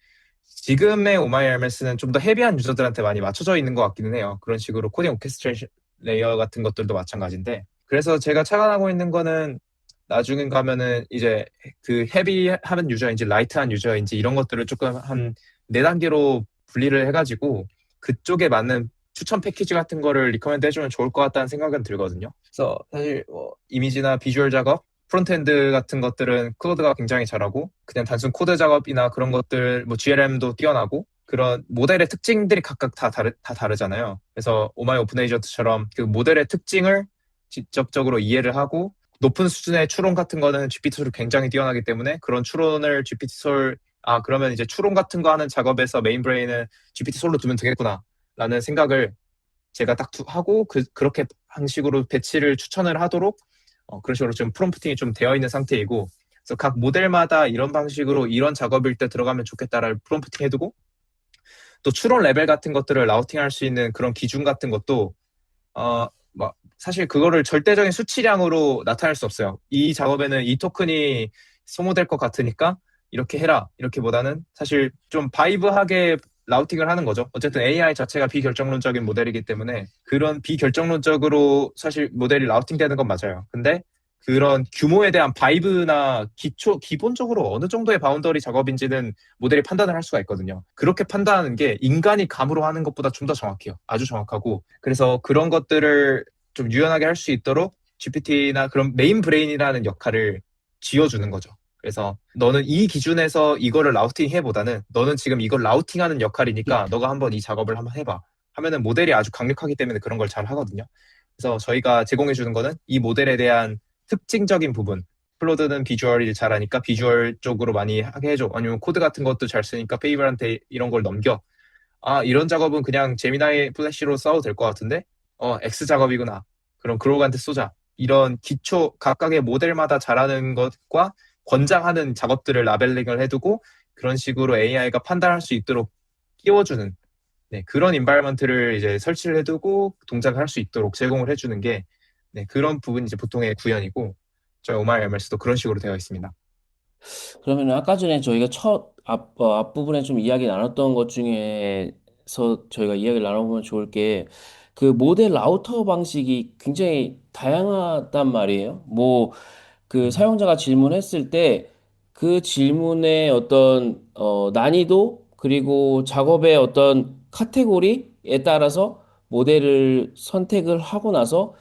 Speaker 1: 지금의 오마이 LMS는 좀 더 헤비한 유저들한테 많이 맞춰져 있는 것 같기는 해요. 그런 식으로 코딩 오케스트레이션 레이어 같은 것들도 마찬가지인데 그래서 제가 착안하고 있는 거는 나중에 가면은 이제 그 헤비한 유저인지 라이트한 유저인지 이런 것들을 조금 한 네 단계로 분리를 해가지고 그쪽에 맞는 추천 패키지 같은 거를 리커멘드 해주면 좋을 것 같다는 생각은 들거든요. 그래서 사실 뭐 이미지나 비주얼 작업 프론트엔드 같은 것들은 코드가 굉장히 잘하고 그냥 단순 코드 작업이나 그런 것들 뭐 GLM도 뛰어나고 그런 모델의 특징들이 각각 다 다르잖아요. 그래서 오마이 오픈 에이전트처럼 그 모델의 특징을 직접적으로 이해를 하고 높은 수준의 추론 같은 거는 GPT-솔이 굉장히 뛰어나기 때문에 그런 추론을 GPT-솔 그러면 이제 추론 같은 거 하는 작업에서 메인 브레인은 GPT-솔로 두면 되겠구나 라는 생각을 제가 딱 하고 그렇게 방식으로 배치를 추천을 하도록 그런 식으로 좀 프롬프팅이 좀 되어 있는 상태이고 그래서 각 모델마다 이런 방식으로 이런 작업일 때 들어가면 좋겠다라는 프롬프팅 해두고 또 추론 레벨 같은 것들을 라우팅할 수 있는 그런 기준 같은 것도 사실 그거를 절대적인 수치량으로 나타낼 수 없어요. 이 작업에는 이 토큰이 소모될 것 같으니까 이렇게 해라 이렇게보다는 사실 좀 바이브하게 라우팅을 하는 거죠. 어쨌든 AI 자체가 비결정론적인 모델이기 때문에 그런 비결정론적으로 사실 모델이 라우팅되는 건 맞아요. 근데 그런 규모에 대한 바이브나 기본적으로 어느 정도의 바운더리 작업인지는 모델이 판단을 할 수가 있거든요. 그렇게 판단하는 게 인간이 감으로 하는 것보다 좀 더 정확해요. 아주 정확하고. 그래서 그런 것들을 좀 유연하게 할 수 있도록 GPT나 그런 메인 브레인이라는 역할을 쥐어주는 거죠. 그래서 너는 이 기준에서 이거를 라우팅 해보다는 너는 지금 이걸 라우팅하는 역할이니까 너가 한번 이 작업을 한번 해봐. 하면은 모델이 아주 강력하기 때문에 그런 걸 잘 하거든요. 그래서 저희가 제공해 주는 거는 이 모델에 대한 특징적인 부분. 클로드는 비주얼이 잘하니까 비주얼 쪽으로 많이 하게 해줘. 아니면 코드 같은 것도 잘 쓰니까 페이블한테 이런 걸 넘겨. 이런 작업은 그냥 제미나이 플래시로 써도 될 것 같은데? X 작업이구나. 그럼 그로우한테 쏘자. 이런 기초, 각각의 모델마다 잘하는 것과 권장하는 작업들을 라벨링을 해두고 그런 식으로 AI가 판단할 수 있도록 끼워주는 그런 인바이먼트를 이제 설치를 해두고 동작을 할 수 있도록 제공을 해주는 게 그런 부분이 이제 보통의 구현이고 저희 오마이 MLS도 그런 식으로 되어 있습니다.
Speaker 2: 그러면 아까 전에 저희가 앞부분에 좀 이야기 나눴던 것 중에서 저희가 이야기를 나눠보면 좋을 게 그 모델 라우터 방식이 굉장히 다양하단 말이에요. 뭐 그
Speaker 1: 음.
Speaker 2: 사용자가 질문했을 때 그 질문의 어떤 난이도 그리고 작업의 어떤 카테고리에 따라서 모델을 선택을 하고 나서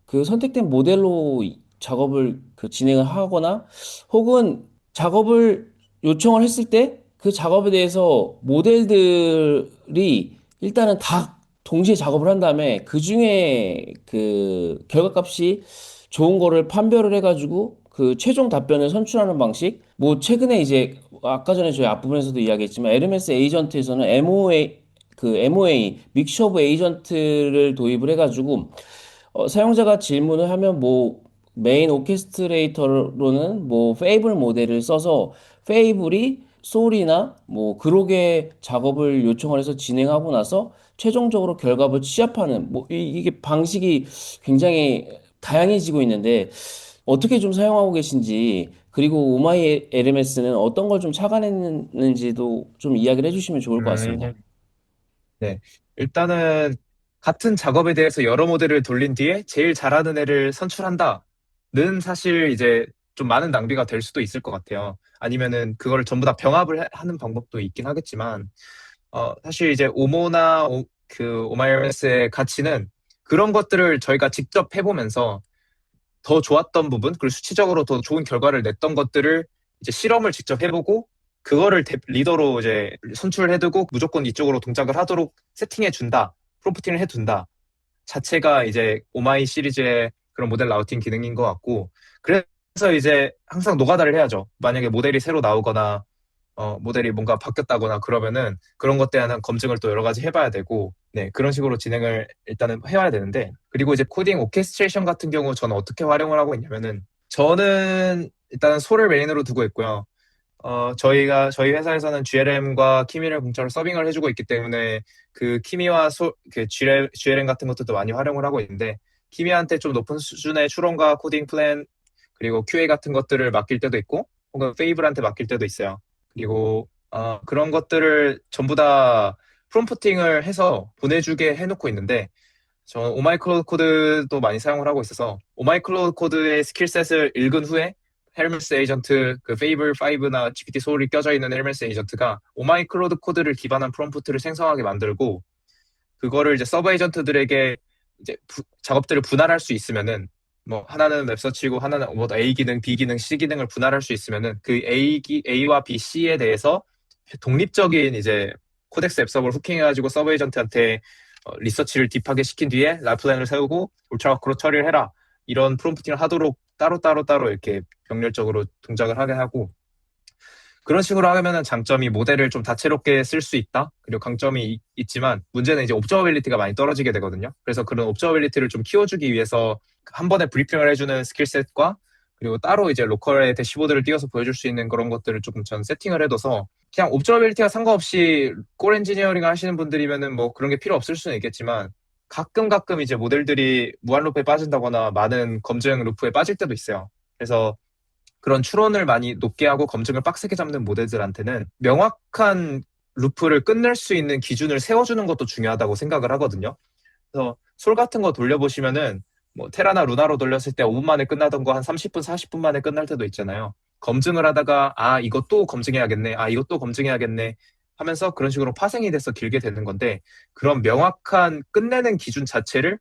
Speaker 2: 그 선택된 모델로 작업을 그 진행을 하거나 혹은 작업을 요청을 했을 때 그 작업에 대해서 모델들이 일단은 다 동시에 작업을 한 다음에 그 중에 그 결과값이 좋은 거를 판별을 해가지고 그 최종 답변을 선출하는 방식. 뭐 최근에 이제 아까 전에 저희 앞부분에서도 이야기했지만 LMS 에이전트에서는 MOA 믹셔 오브 에이전트를 도입을 해가지고 사용자가 질문을 하면 뭐 메인 오케스트레이터로는 뭐 페이블 모델을 써서 페이블이 소리나 뭐 그록의 작업을 요청을 해서 진행하고 나서 최종적으로 결과를 취합하는 뭐 이게 방식이 굉장히 다양해지고 있는데 어떻게 좀 사용하고 계신지 그리고 오마이 LMS는 어떤 걸 좀 착안했는지도 좀 이야기를 해주시면 좋을 것 같습니다.
Speaker 1: 음, 네. 일단은 같은 작업에 대해서 여러 모델을 돌린 뒤에 제일 잘하는 애를 선출한다는 사실 이제 좀 많은 낭비가 될 수도 있을 것 같아요. 아니면은 그거를 전부 다 병합을 하는 방법도 있긴 하겠지만, 사실 이제 그 오마이걸스의 가치는 그런 것들을 저희가 직접 해보면서 더 좋았던 부분, 그리고 수치적으로 더 좋은 결과를 냈던 것들을 이제 실험을 직접 해보고, 그거를 리더로 이제 선출해두고 무조건 이쪽으로 동작을 하도록 세팅해준다, 프롬프팅을 해둔다 자체가 이제 오마이 시리즈의 그런 모델 라우팅 기능인 것 같고, 그래서 이제 항상 노가다를 해야죠. 만약에 모델이 새로 나오거나 모델이 뭔가 바뀌었다거나 그러면은 그런 것에 대한 검증을 또 여러 가지 해봐야 되고, 네, 그런 식으로 진행을 일단은 해와야 되는데, 그리고 이제 코딩 오케스트레이션 같은 경우 저는 어떻게 활용을 하고 있냐면은, 저는 일단은 소를 메인으로 두고 있고요. 저희 회사에서는 GLM과 키미를 공짜로 서빙을 해주고 있기 때문에 그 키미와 그 GLM 같은 것들도 많이 활용을 하고 있는데, 키미한테 좀 높은 수준의 추론과 코딩 플랜 그리고 QA 같은 것들을 맡길 때도 있고, 혹은 페이블한테 맡길 때도 있어요. 그리고 그런 것들을 전부 다 프롬프팅을 해서 보내주게 해놓고 있는데, 저는 오마이클로드 코드도 많이 사용을 하고 있어서 오마이클로드 코드의 스킬셋을 읽은 후에 헬메스 에이전트, 그 페이블 5나 GPT 소울이 껴져 있는 헬메스 에이전트가 오마이클로드 코드를 기반한 프롬프트를 생성하게 만들고, 그거를 이제 서버 에이전트들에게 이제 작업들을 분할할 수 있으면은, 뭐 하나는 웹서치고 하나는 뭐 A 기능, B 기능, C 기능을 분할할 수 있으면은 그 A와 B, C에 대해서 독립적인 이제 코덱스 앱 서버를 후킹해가지고 서버 에이전트한테 리서치를 딥하게 시킨 뒤에 라플랜을 세우고 울트라마크로 처리를 해라, 이런 프롬프팅을 하도록 따로 이렇게 병렬적으로 동작을 하게 하고, 그런 식으로 하면은 장점이 모델을 좀 다채롭게 쓸 수 있다. 그리고 강점이 있지만 문제는 이제 옵저버빌리티가 많이 떨어지게 되거든요. 그래서 그런 옵저버빌리티를 좀 키워주기 위해서 한 번에 브리핑을 해주는 스킬셋과, 그리고 따로 이제 로컬에 대시보드를 띄워서 보여줄 수 있는 그런 것들을 조금 전 세팅을 해둬서, 그냥 옵저버빌리티가 상관없이 core 엔지니어링 하시는 분들이면은 뭐 그런 게 필요 없을 수는 있겠지만, 가끔 이제 모델들이 무한 루프에 빠진다거나 많은 검증 루프에 빠질 때도 있어요. 그래서 그런 추론을 많이 높게 하고 검증을 빡세게 잡는 모델들한테는 명확한 루프를 끝낼 수 있는 기준을 세워주는 것도 중요하다고 생각을 하거든요. 그래서 솔 같은 거 돌려보시면은 뭐 테라나 루나로 돌렸을 때 5분 만에 끝나던 거 한 30분, 40분 만에 끝날 때도 있잖아요. 검증을 하다가 이것도 검증해야겠네, 이것도 검증해야겠네 하면서 그런 식으로 파생이 돼서 길게 되는 건데, 그런 명확한 끝내는 기준 자체를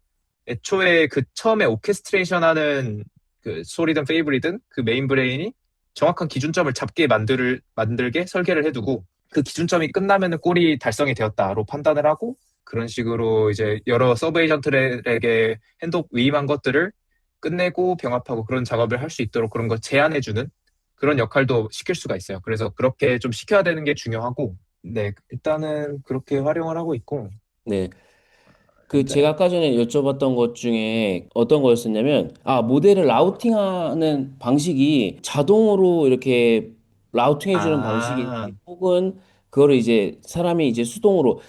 Speaker 1: 애초에 그 처음에 오케스트레이션 하는 그 소리든 페이블이든 그 메인 브레인이 정확한 기준점을 잡게 만들게 설계를 해두고, 그 기준점이 끝나면은 꼴이 달성이 되었다로 판단을 하고, 그런 식으로 이제 여러 서브 에이전트들에게 핸드오프 위임한 것들을 끝내고 병합하고 그런 작업을 할 수 있도록 그런 걸 제한해주는 그런 역할도 시킬 수가 있어요. 그래서 그렇게 좀 시켜야 되는 게 중요하고, 네, 일단은 그렇게 활용을 하고 있고,
Speaker 2: 네. 그
Speaker 1: 네.
Speaker 2: 제가 아까 전에 여쭤봤던 것 중에 어떤 거였었냐면, 모델을 라우팅하는 방식이 자동으로 이렇게 라우팅해 주는
Speaker 1: 아,
Speaker 2: 방식인지, 혹은 그거를 이제 사람이 이제 수동으로,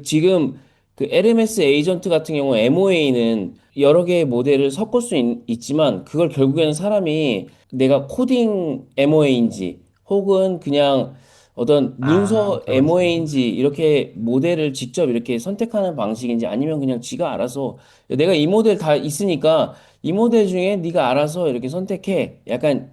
Speaker 2: 지금 그 LMS 에이전트 같은 경우 MOA는 여러 개의 모델을 섞을 수 있지만, 그걸 결국에는 사람이 내가 코딩 MOA인지 혹은 그냥 어떤 문서
Speaker 1: 그런 말씀.
Speaker 2: MOA인지 이렇게 모델을 직접 이렇게 선택하는 방식인지, 아니면 그냥 지가 알아서 내가 이 모델 다 있으니까 이 모델 중에 네가 알아서 이렇게 선택해, 약간,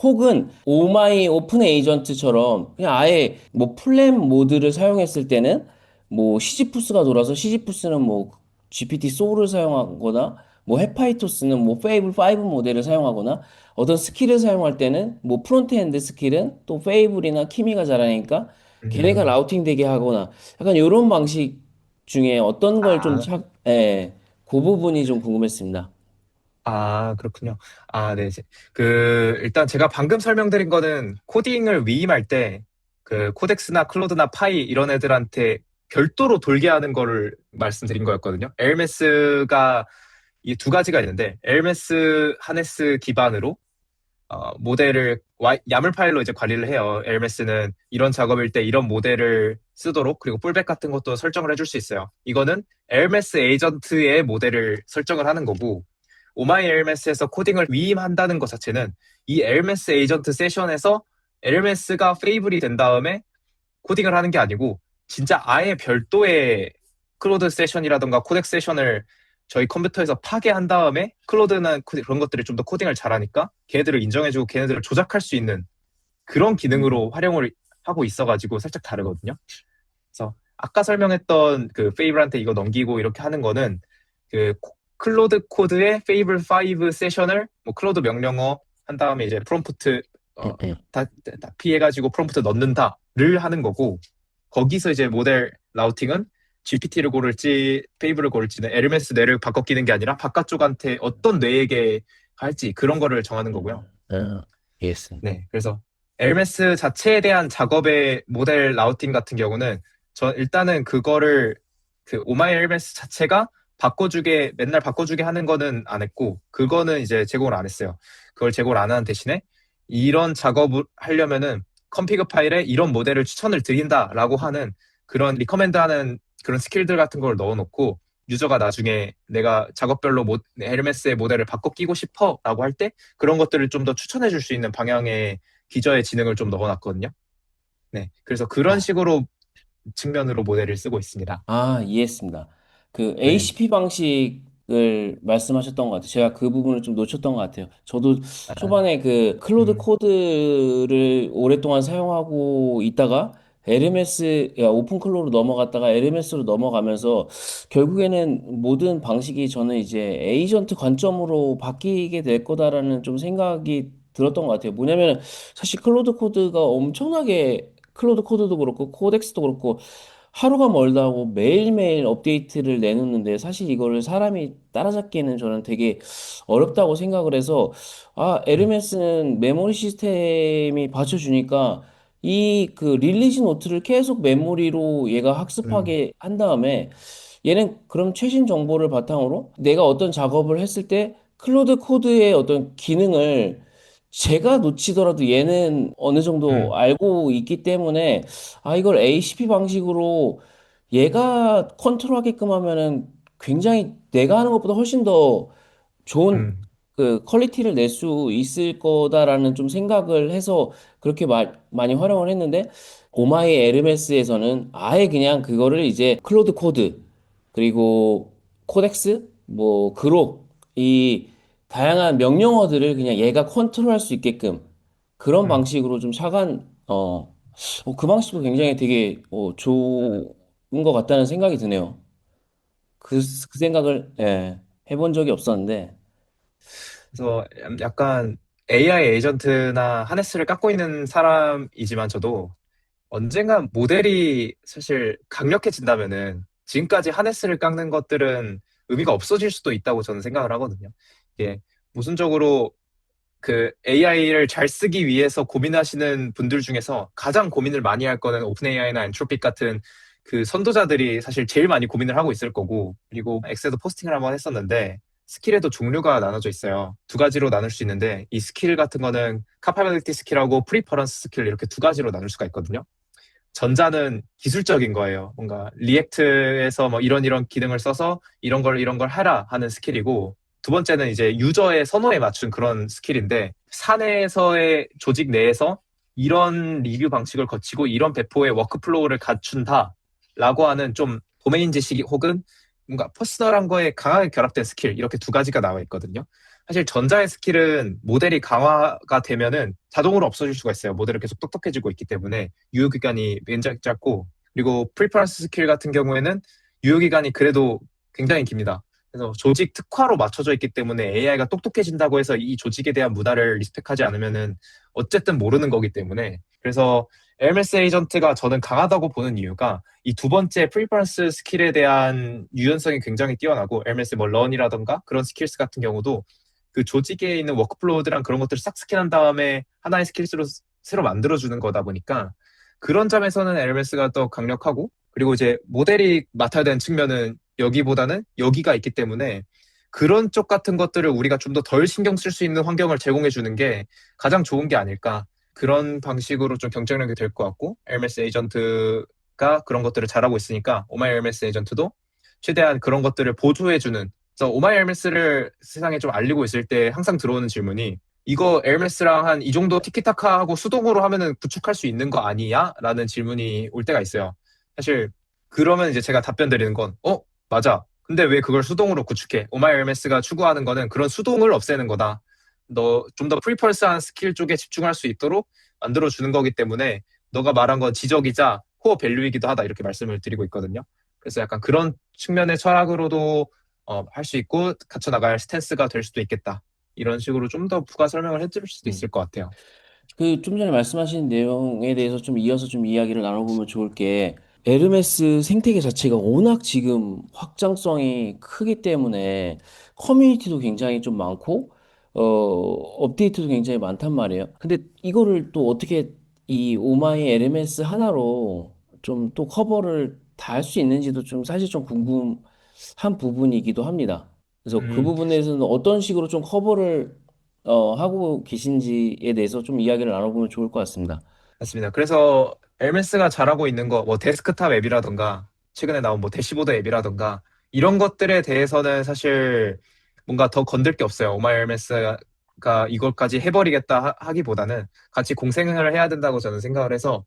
Speaker 2: 혹은 오마이 오픈 에이전트처럼 그냥 아예 뭐 플랜 모드를 사용했을 때는 뭐 시지푸스가 돌아서 시지푸스는 뭐 GPT 소울을 사용하거나, 뭐 헤파이토스는 뭐 페이블 5 모델을 사용하거나, 어떤 스킬을 사용할 때는 뭐 프론트엔드 스킬은 또 페이블이나 키미가 잘하니까 걔네가
Speaker 1: 음,
Speaker 2: 라우팅 되게 하거나, 약간 이런 방식 중에 어떤 걸 좀
Speaker 1: 아,
Speaker 2: 그 부분이 좀 궁금했습니다.
Speaker 1: 그렇군요. 네. 일단 제가 방금 설명드린 거는 코딩을 위임할 때, 그 코덱스나 클로드나 파이 이런 애들한테 별도로 돌게 하는 거를 말씀드린 거였거든요. 엘메스가 이 두 가지가 있는데, 엘메스 하네스 기반으로 모델을 야물 파일로 이제 관리를 해요. LMS는 이런 작업일 때 이런 모델을 쓰도록, 그리고 풀백 같은 것도 설정을 해줄 수 있어요. 이거는 LMS 에이전트의 모델을 설정을 하는 거고, 오마이 LMS에서 코딩을 위임한다는 것 자체는 이 LMS 에이전트 세션에서 LMS가 페이블이 된 다음에 코딩을 하는 게 아니고, 진짜 아예 별도의 클로드 세션이라던가 코덱 세션을 저희 컴퓨터에서 파괴한 다음에 클로드나 그런 것들이 좀 더 코딩을 잘하니까 걔네들을 인정해주고 걔네들을 조작할 수 있는 그런 기능으로 활용을 하고 있어가지고 살짝 다르거든요. 그래서 아까 설명했던 그 페이블한테 이거 넘기고 이렇게 하는 거는 그 클로드 코드의 페이블 5 세션을 뭐 클로드 명령어 한 다음에 이제 프롬프트
Speaker 2: 예, 예.
Speaker 1: 다 피해가지고 프롬프트 넣는다를 하는 거고 거기서 이제 모델 라우팅은 GPT를 고를지 페이블을 고를지는 에르메스 뇌를 바꿔 끼는 게 아니라 바깥쪽한테 어떤 뇌에게 할지 그런 거를 정하는 거고요.
Speaker 2: 알겠습니다.
Speaker 1: 네, 그래서 에르메스 자체에 대한 작업의 모델 라우팅 같은 경우는 저 일단은 그거를 그 오마이 에르메스 자체가 바꿔주게 맨날 바꿔주게 하는 거는 안 했고 그거는 이제 제공을 안 했어요. 그걸 제공을 안 하는 대신에 이런 작업을 하려면은 컴피그 파일에 이런 모델을 추천을 드린다라고 하는 그런 리커멘드하는 그런 스킬들 같은 걸 넣어놓고 유저가 나중에 내가 작업별로 에르메스의 모델을 바꿔 끼고 싶어라고 할 때 그런 것들을 좀 더 추천해 줄 수 있는 방향의 기저의 지능을 좀 넣어놨거든요. 네, 그래서 그런 식으로 측면으로 모델을 쓰고 있습니다.
Speaker 2: 이해했습니다. 그
Speaker 1: 네,
Speaker 2: ACP 방식을 말씀하셨던 것 같아요. 제가 그 부분을 좀 놓쳤던 것 같아요. 저도
Speaker 1: 아,
Speaker 2: 초반에 그 클로드
Speaker 1: 음,
Speaker 2: 코드를 오랫동안 사용하고 있다가 오픈 클로로 넘어갔다가 LMS로 넘어가면서 결국에는 모든 방식이 저는 이제 에이전트 관점으로 바뀌게 될 거다라는 좀 생각이 들었던 것 같아요. 뭐냐면 사실 클로드 코드가 엄청나게 클로드 코드도 그렇고 코덱스도 그렇고 하루가 멀다 하고 매일매일 업데이트를 내놓는데 사실 이거를 사람이 따라잡기에는 저는 되게 어렵다고 생각을 해서
Speaker 1: 음,
Speaker 2: 에르메스는 메모리 시스템이 받쳐주니까 이 그 릴리즈 노트를 계속 메모리로 얘가
Speaker 1: 음,
Speaker 2: 학습하게 한 다음에 얘는 그럼 최신 정보를 바탕으로 내가 어떤 작업을 했을 때 클로드 코드의 어떤 기능을 제가 놓치더라도 얘는 어느 정도
Speaker 1: 음,
Speaker 2: 알고 있기 때문에 이걸 ACP 방식으로 얘가 컨트롤하게끔 하면은 굉장히 내가 하는 것보다 훨씬 더 좋은
Speaker 1: 음,
Speaker 2: 그 퀄리티를 낼 수 있을 거다라는 좀 생각을 해서 그렇게 많이 활용을 했는데 오마이 에르메스에서는 아예 그냥 그거를 이제 클로드 코드 그리고 코덱스 뭐 그록 이 다양한 명령어들을 그냥 얘가 컨트롤할 수 있게끔 그런
Speaker 1: 음.
Speaker 2: 방식으로 좀 그 방식도 굉장히 되게 좋은 것 같다는 생각이 드네요. 그 생각을 해본 적이 없었는데
Speaker 1: 그래서 약간 AI 에이전트나 하네스를 깎고 있는 사람이지만 저도 언젠가 모델이 사실 강력해진다면은 지금까지 하네스를 깎는 것들은 의미가 없어질 수도 있다고 저는 생각을 하거든요. 이게 모순적으로 그 AI를 잘 쓰기 위해서 고민하시는 분들 중에서 가장 고민을 많이 할 거는 오픈 AI나 엔트로픽 같은 그 선도자들이 사실 제일 많이 고민을 하고 있을 거고, 그리고 엑세도 포스팅을 한번 했었는데 스킬에도 종류가 나눠져 있어요. 두 가지로 나눌 수 있는데 이 스킬 같은 거는 카파빌리티 스킬하고 프리퍼런스 스킬 이렇게 두 가지로 나눌 수가 있거든요. 전자는 기술적인 거예요. 뭔가 리액트에서 뭐 이런 기능을 써서 이런 걸 해라 하는 스킬이고, 두 번째는 이제 유저의 선호에 맞춘 그런 스킬인데, 사내에서의 조직 내에서 이런 리뷰 방식을 거치고 이런 배포의 워크플로우를 갖춘다라고 하는 좀 도메인 지식 혹은 뭔가 퍼스널한 거에 강하게 결합된 스킬, 이렇게 두 가지가 나와 있거든요. 사실 전자의 스킬은 모델이 강화가 되면은 자동으로 없어질 수가 있어요. 모델이 계속 똑똑해지고 있기 때문에 유효기간이 굉장히 짧고, 그리고 프리퍼런스 스킬 같은 경우에는 유효기간이 그래도 굉장히 깁니다. 그래서 조직 특화로 맞춰져 있기 때문에 AI가 똑똑해진다고 해서 이 조직에 대한 문화를 리스펙하지 않으면은 어쨌든 모르는 거기 때문에, 그래서 LMS 에이전트가 저는 강하다고 보는 이유가 이 두 번째 프리퍼런스 스킬에 대한 유연성이 굉장히 뛰어나고, LMS 뭐 런이라던가 그런 스킬스 같은 경우도 그 조직에 있는 워크플로우들랑 그런 것들을 싹 스캔한 다음에 하나의 스킬스로 새로 만들어주는 거다 보니까 그런 점에서는 LMS가 더 강력하고, 그리고 이제 모델이 맡아야 되는 측면은 여기보다는 여기가 있기 때문에 그런 쪽 같은 것들을 우리가 좀 더 덜 신경 쓸 수 있는 환경을 제공해 주는 게 가장 좋은 게 아닐까. 그런 방식으로 좀 경쟁력이 될 것 같고, LMS 에이전트가 그런 것들을 잘하고 있으니까 오마이 LMS 에이전트도 최대한 그런 것들을 보조해주는. 그래서 오마이 에르메스를 세상에 좀 알리고 있을 때 항상 들어오는 질문이, 이거 에르메스랑 한 이 정도 티키타카하고 수동으로 하면은 구축할 수 있는 거 아니야? 라는 질문이 올 때가 있어요. 사실 그러면 이제 제가 답변 드리는 건 맞아. 근데 왜 그걸 수동으로 구축해? OMS가 추구하는 거는 그런 수동을 없애는 거다. 너 좀 더 프리펄스한 스킬 쪽에 집중할 수 있도록 만들어주는 거기 때문에 너가 말한 건 지적이자 코어 밸류이기도 하다 이렇게 말씀을 드리고 있거든요. 그래서 약간 그런 측면의 철학으로도 할 수 있고 갖춰 나갈 스탠스가 될 수도 있겠다. 이런 식으로 좀 더 부가 설명을 해드릴 수도
Speaker 2: 음.
Speaker 1: 있을 것 같아요.
Speaker 2: 그 좀 전에 말씀하신 내용에 대해서 좀 이어서 좀 이야기를 나눠보면 좋을 게 에르메스 생태계 자체가 워낙 지금 확장성이 크기 때문에 커뮤니티도 굉장히 좀 많고 업데이트도 굉장히 많단 말이에요. 근데 이거를 또 어떻게 이 오마이 에르메스 하나로 좀 또 커버를 다 할 수 있는지도 좀 사실 좀 궁금한 부분이기도 합니다. 그래서 그
Speaker 1: 음,
Speaker 2: 부분에서는 어떤 식으로 좀 커버를 하고 계신지에 대해서 좀 이야기를 나눠보면 좋을 것 같습니다.
Speaker 1: 맞습니다. 그래서 엘메스가 잘하고 있는 거, 뭐 데스크탑 앱이라던가 최근에 나온 뭐 대시보드 앱이라던가 이런 것들에 대해서는 사실 뭔가 더 건들 게 없어요. 오마이 엘메스가 이걸까지 해버리겠다 하기보다는 같이 공생을 해야 된다고 저는 생각을 해서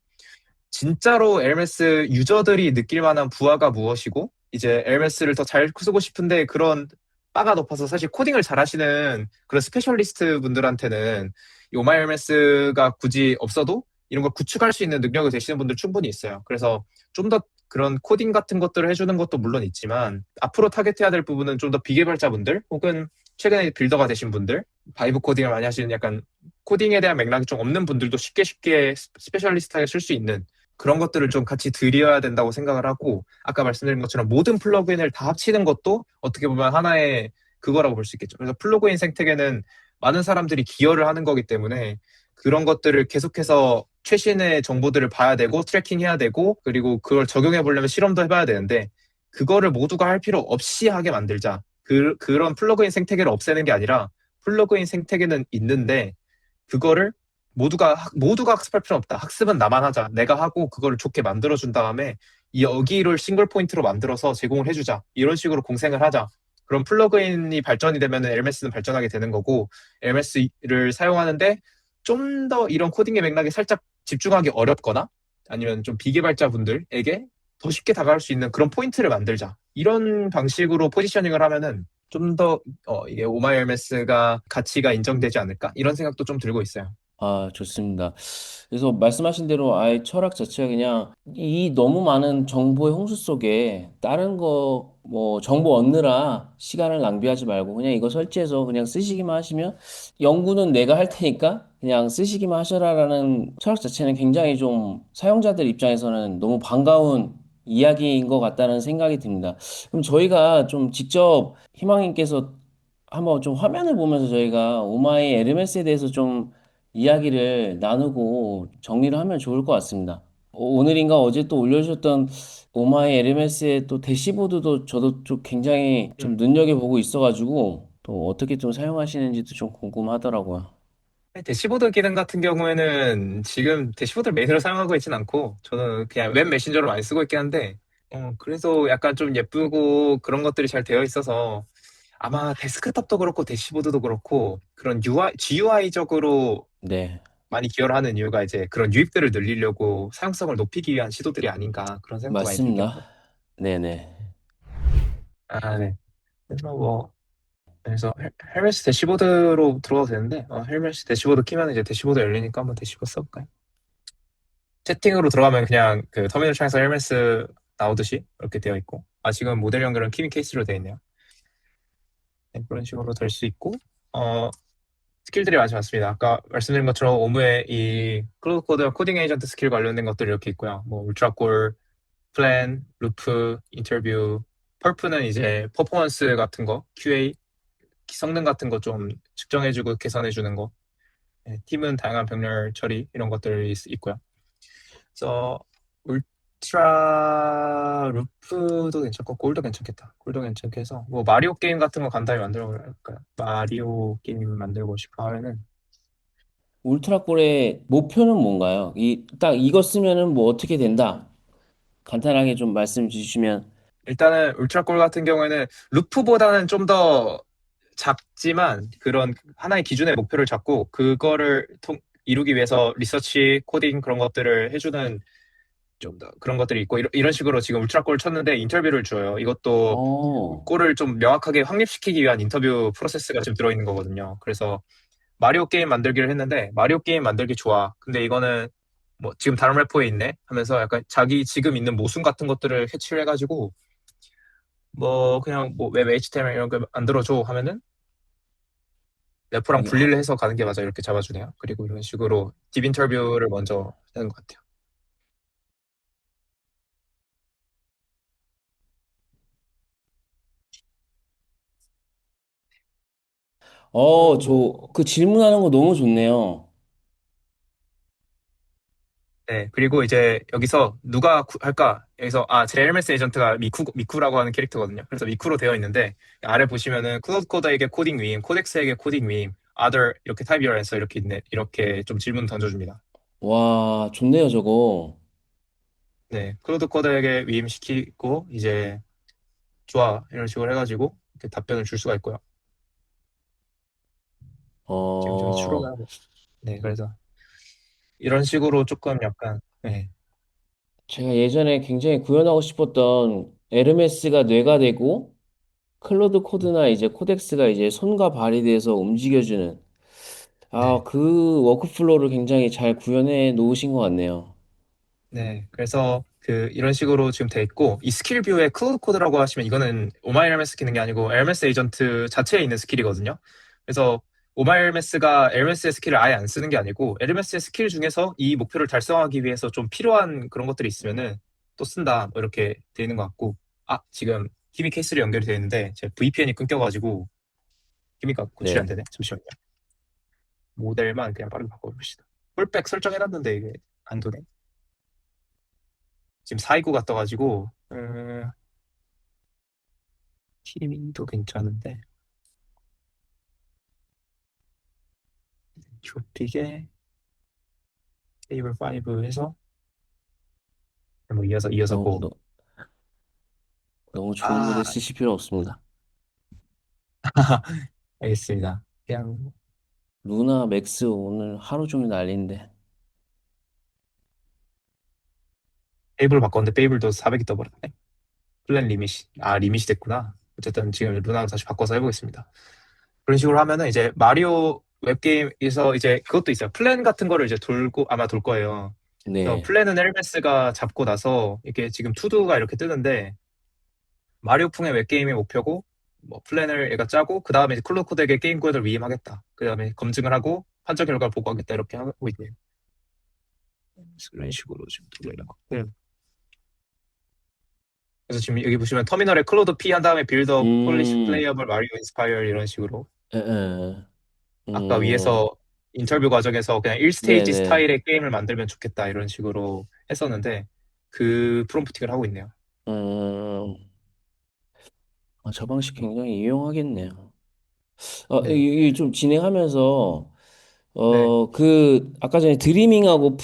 Speaker 1: 진짜로 엘메스 유저들이 느낄 만한 부하가 무엇이고 이제 엘메스를 더 잘 쓰고 싶은데 그런 바가 높아서 사실 코딩을 잘 하시는 그런 스페셜리스트 분들한테는 이 오마이 엘메스가 굳이 없어도 이런 걸 구축할 수 있는 능력이 되시는 분들 충분히 있어요. 그래서 좀 더 그런 코딩 같은 것들을 해주는 것도 물론 있지만 앞으로 타겟해야 될 부분은 좀 더 비개발자분들 혹은 최근에 빌더가 되신 분들 바이브 코딩을 많이 하시는 약간 코딩에 대한 맥락이 좀 없는 분들도 쉽게 쉽게 스페셜리스트하게 쓸 수 있는 그런 것들을 좀 같이 드려야 된다고 생각을 하고 아까 말씀드린 것처럼 모든 플러그인을 다 합치는 것도 어떻게 보면 하나의 그거라고 볼 수 있겠죠. 그래서 플러그인 생태계는 많은 사람들이 기여를 하는 거기 때문에 그런 것들을 계속해서 최신의 정보들을 봐야 되고 트래킹해야 되고 그리고 그걸 적용해 보려면 실험도 해봐야 되는데 그거를 모두가 할 필요 없이 하게 만들자. 그런 플러그인 생태계를 없애는 게 아니라 플러그인 생태계는 있는데 그거를 모두가 학습할 필요 없다. 학습은 나만 하자. 내가 하고 그거를 좋게 만들어준 다음에 여기를 싱글 포인트로 만들어서 제공을 해주자. 이런 식으로 공생을 하자. 그럼 플러그인이 발전이 되면 LMS는 발전하게 되는 거고 LMS를 사용하는데 좀 더 이런 코딩의 맥락에 살짝 집중하기 어렵거나 아니면 좀 비개발자 분들에게 더 쉽게 다가갈 수 있는 그런 포인트를 만들자. 이런 방식으로 포지셔닝을 하면은 좀 더 이게 오마이 LMS가 가치가 인정되지 않을까? 이런 생각도 좀 들고 있어요.
Speaker 2: 아, 좋습니다. 그래서 말씀하신 대로 아예 철학 자체가 그냥 이 너무 많은 정보의 홍수 속에 다른 거 뭐 정보 얻느라 시간을 낭비하지 말고 그냥 이거 설치해서 그냥 쓰시기만 하시면 연구는 내가 할 테니까 그냥 쓰시기만 하셔라라는 철학 자체는 굉장히 좀 사용자들 입장에서는 너무 반가운 이야기인 것 같다는 생각이 듭니다. 그럼 저희가 좀 직접 희망님께서 한번 좀 화면을 보면서 저희가 오마이 에르메스에 대해서 좀 이야기를 나누고 정리를 하면 좋을 것 같습니다. 오늘인가 어제 또 올려주셨던 오마이 에르메스의 또 대시보드도 저도 좀 굉장히 좀
Speaker 1: 음.
Speaker 2: 눈여겨보고 있어가지고 또 어떻게 좀 사용하시는지도 좀 궁금하더라고요.
Speaker 1: 대시보드 기능 같은 경우에는 지금 대시보드를 메인으로 사용하고 있진 않고 저는 그냥 웹 메신저로 많이 쓰고 있긴 한데 그래서 약간 좀 예쁘고 그런 것들이 잘 되어 있어서 아마 데스크탑도 그렇고 대시보드도 그렇고 그런 GUI적으로
Speaker 2: 네,
Speaker 1: 많이 기여를 하는 이유가 이제 그런 유입들을 늘리려고 사용성을 높이기 위한 시도들이 아닌가 그런 생각도 많이 들긴
Speaker 2: 맞습니다.
Speaker 1: 하거든요.
Speaker 2: 네네.
Speaker 1: 아, 네. 그래서 헬멧 대시보드로 들어가도 되는데 헬멧 대시보드 키면 이제 대시보드 열리니까 한번 대시보드 써볼까요? 채팅으로 들어가면 그냥 그 터미널 창에서 헬멧 나오듯이 이렇게 되어 있고 지금 모델 연결은 키미 케이스로 되어 있네요. 네, 그런 식으로 될 수 있고 어, 스킬들이 아주 많습니다. 아까 말씀드린 것처럼 오무에 이 클로드 코드 코딩 에이전트 스킬 관련된 것들이 이렇게 있고요. 뭐 울트라골, 플랜, 루프, 인터뷰, 펄프는 이제 퍼포먼스 같은 거, QA, 성능 같은 거 좀 측정해주고 개선해주는 거. 네, 팀은 다양한 병렬 처리 이런 것들이 있고요. 그래서 울트라 루프도 괜찮고 골도 괜찮겠다. 골도 괜찮게 해서 뭐 마리오 게임 같은 거 간단히 만들어 볼까요? 마리오 게임 만들고 싶어 하면은
Speaker 2: 울트라골의 목표는 뭔가요? 딱 이거 쓰면은 뭐 어떻게 된다? 간단하게 좀 말씀 주시면.
Speaker 1: 일단은 울트라골 같은 경우에는 루프보다는 좀 더 작지만 그런 하나의 기준의 목표를 잡고 그거를 이루기 위해서 리서치, 코딩 그런 것들을 해주는 좀 더 그런 것들이 있고 이런 식으로 지금 울트라 골을 쳤는데 인터뷰를 줘요. 이것도
Speaker 2: 어,
Speaker 1: 골을 좀 명확하게 확립시키기 위한 인터뷰 프로세스가 지금 들어있는 거거든요. 그래서 마리오 게임 만들기를 했는데 마리오 게임 만들기 좋아. 근데 이거는 뭐 지금 다른 래퍼에 있네 하면서 약간 자기 지금 있는 모순 같은 것들을 캐치를 해가지고 뭐 그냥 뭐 웹 HTML 이런 거 만들어줘 하면은 래퍼랑
Speaker 2: 이게, 하-
Speaker 1: 분리를 해서 가는 게 맞아 이렇게 잡아주네요. 그리고 이런 식으로 딥 인터뷰를 먼저 하는 것 같아요. 뭐
Speaker 2: 그 질문하는 거 너무 좋네요.
Speaker 1: 네, 그리고 이제 여기서 누가 할까? 여기서 제 에르메스 에이전트가 미쿠라고 하는 캐릭터거든요. 그래서 미쿠로 되어 있는데 아래 보시면은 클로드 코더에게 코딩 위임, 코덱스에게 코딩 위임, other 이렇게 타입 your answer 이렇게 있네. 이렇게 좀 질문 던져줍니다.
Speaker 2: 와, 좋네요, 저거.
Speaker 1: 네, 클로드 코더에게 위임시키고 이제 좋아 이런 식으로 해가지고 이렇게 답변을 줄 수가 있고요. 지금 좀 추가를
Speaker 2: 어,
Speaker 1: 하고. 네, 그래서 이런 식으로 조금 약간 네,
Speaker 2: 제가 예전에 굉장히 구현하고 싶었던 에르메스가 뇌가 되고, 클로드 코드나 이제 코덱스가 이제 손과 발이 돼서 움직여주는,
Speaker 1: 네.
Speaker 2: 그 워크플로우를 굉장히 잘 구현해 놓으신 것 같네요.
Speaker 1: 네, 그래서 이런 식으로 지금 돼 있고 이 스킬 뷰에 클로드 코드라고 하시면 이거는 오마이엘메스 기능이 아니고 엘메스 에이전트 자체에 있는 스킬이거든요. 그래서 오마이엘메스가 엘메스의 스킬을 아예 안 쓰는 게 아니고 엘메스의 스킬 중에서 이 목표를 달성하기 위해서 좀 필요한 그런 것들이 있으면은 또 쓴다 뭐 이렇게 돼 있는 것 같고 지금 희미 케이스로 연결이 되어 있는데 제 VPN이 끊겨가지고 희미가 고출이 안
Speaker 2: 네.
Speaker 1: 되네. 잠시만요. 모델만 그냥 빠르게 바꿔봅시다. 폴백 설정해놨는데 이게 안 되네. 지금 429가 떠가지고 티밍도 괜찮은데 조픽에 테이블 5 해서 뭐 이어서
Speaker 2: 너무,
Speaker 1: 고
Speaker 2: 너, 너무 좋은 모델
Speaker 1: 아
Speaker 2: 쓰실 필요 없습니다.
Speaker 1: 알겠습니다. 그냥
Speaker 2: 루나 맥스 오늘 하루 종일 난리인데.
Speaker 1: 페이블 바꿨는데 페이블도 400이 떠버렸네. 플랜 리밋이 됐구나. 어쨌든 지금 루나로 다시 바꿔서 해보겠습니다. 그런 식으로 하면은 이제 마리오 웹게임에서 이제 그것도 있어요. 플랜 같은 거를 이제 아마 돌 거예요. 그래서
Speaker 2: 네.
Speaker 1: 플랜은 헬메스가 잡고 나서 이게 지금 투두가 이렇게 뜨는데 마리오풍의 웹게임이 목표고 뭐 플랜을 얘가 짜고 그 다음에 클로코드에게 게임 코드를 위임하겠다. 그 다음에 검증을 하고 판정 결과를 보고하겠다 이렇게 하고 있네요. 이런 식으로 지금 돌려나가고. 그래서 지금 여기 보시면 터미널에 클로드 P 한 다음에 빌더 폴리시
Speaker 2: 음,
Speaker 1: 플레이어블 마리오 인스파이어 이런 식으로
Speaker 2: 에, 에,
Speaker 1: 아까 위에서 인터뷰 과정에서 그냥 1스테이지
Speaker 2: 네네.
Speaker 1: 스타일의 게임을 만들면 좋겠다 이런 식으로 했었는데 그 프롬프팅을 하고 있네요.
Speaker 2: 음, 저 방식 굉장히 이용하겠네요.
Speaker 1: 네,
Speaker 2: 좀 진행하면서,
Speaker 1: 네,
Speaker 2: 아까 전에 드리밍하고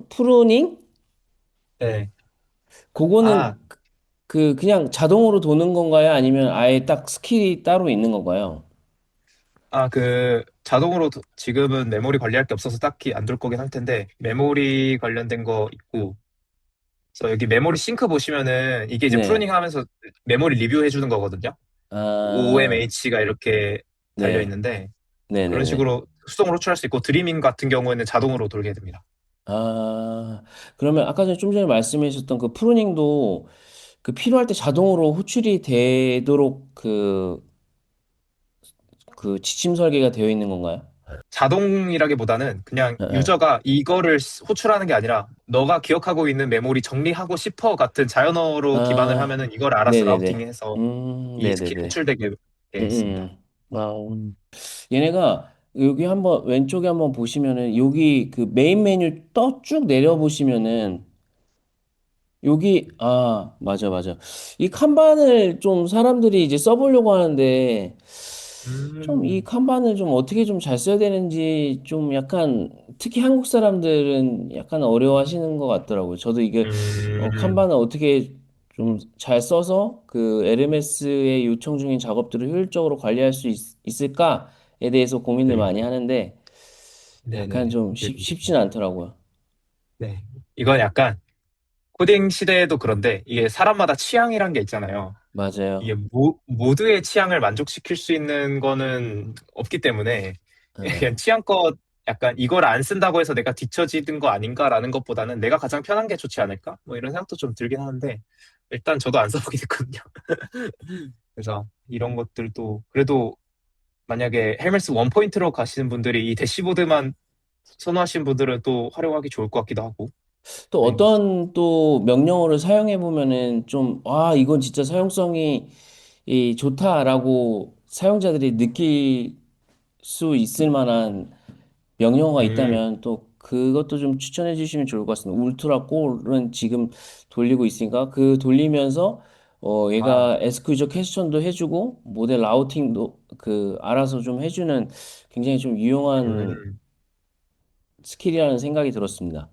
Speaker 2: 프루닝?
Speaker 1: 네.
Speaker 2: 그거는
Speaker 1: 아,
Speaker 2: 그냥 자동으로 도는 건가요? 아니면 아예 딱 스킬이 따로 있는 건가요?
Speaker 1: 자동으로 지금은 메모리 관리할 게 없어서 딱히 안 돌 거긴 할 텐데, 메모리 관련된 거 있고, 그래서 여기 메모리 싱크 보시면은 이게 이제
Speaker 2: 네.
Speaker 1: 프루닝 하면서 메모리 리뷰해 주는 거거든요.
Speaker 2: 아,
Speaker 1: OMH가 이렇게 달려
Speaker 2: 네.
Speaker 1: 있는데, 그런
Speaker 2: 네네네.
Speaker 1: 식으로 수동으로 호출할 수 있고, 드리밍 같은 경우에는 자동으로 돌게 됩니다.
Speaker 2: 아, 그러면 아까 전에 좀 전에 말씀해 주셨던 그 프루닝도 필요할 때 자동으로 호출이 되도록 그 지침 설계가 되어 있는 건가요?
Speaker 1: 자동이라기보다는 그냥
Speaker 2: 예, 예.
Speaker 1: 유저가 이거를 호출하는 게 아니라, 너가 기억하고 있는 메모리 정리하고 싶어 같은 자연어로 기반을
Speaker 2: 아,
Speaker 1: 하면은 이걸 알아서
Speaker 2: 네네네.
Speaker 1: 라우팅해서 이 스킬이
Speaker 2: 네네네.
Speaker 1: 호출되게 돼 있습니다.
Speaker 2: 얘네가 여기 한번 왼쪽에 한번 보시면은 여기 그 메인 메뉴 떠 쭉 내려 보시면은 여기 맞아 맞아 이 칸반을 좀 사람들이 이제 써보려고 하는데 좀 이
Speaker 1: 음,
Speaker 2: 칸반을 좀 어떻게 좀 잘 써야 되는지 좀 약간 특히 한국 사람들은 약간 어려워하시는 것 같더라고요. 저도 이게
Speaker 1: 음,
Speaker 2: 칸반을 어떻게 좀 잘 써서 그 LMS에 요청 중인 작업들을 효율적으로 관리할 수 있을까에 대해서 고민을
Speaker 1: 네,
Speaker 2: 많이 하는데 약간
Speaker 1: 네네네.
Speaker 2: 좀 쉽지는 않더라고요.
Speaker 1: 네. 이건 약간 코딩 시대에도 그런데 이게 사람마다 취향이란 게 있잖아요. 이게
Speaker 2: 맞아요.
Speaker 1: 모두의 취향을 만족시킬 수 있는 거는 없기 때문에 그냥
Speaker 2: 예.
Speaker 1: 취향껏 약간 이걸 안 쓴다고 해서 내가 뒤처지는 거 아닌가라는 것보다는 내가 가장 편한 게 좋지 않을까? 뭐 이런 생각도 좀 들긴 하는데 일단 저도 안 써보게 됐거든요. 그래서 이런 것들도 그래도 만약에 헬멧스 원포인트로 가시는 분들이 이 대시보드만 선호하시는 분들은 또 활용하기 좋을 것 같기도 하고.
Speaker 2: 또
Speaker 1: 네.
Speaker 2: 어떤 또 명령어를 사용해 보면은 좀, 아, 이건 진짜 사용성이 좋다라고 사용자들이 느낄 수 있을 만한 명령어가
Speaker 1: 음,
Speaker 2: 있다면 또 그것도 좀 추천해 주시면 좋을 것 같습니다. 울트라 꼴은 지금 돌리고 있으니까 그 돌리면서
Speaker 1: 아,
Speaker 2: 얘가 SQL 퀘스천도 해주고 모델 라우팅도 그 알아서 좀 해주는 굉장히 좀 유용한
Speaker 1: 음.
Speaker 2: 스킬이라는 생각이 들었습니다.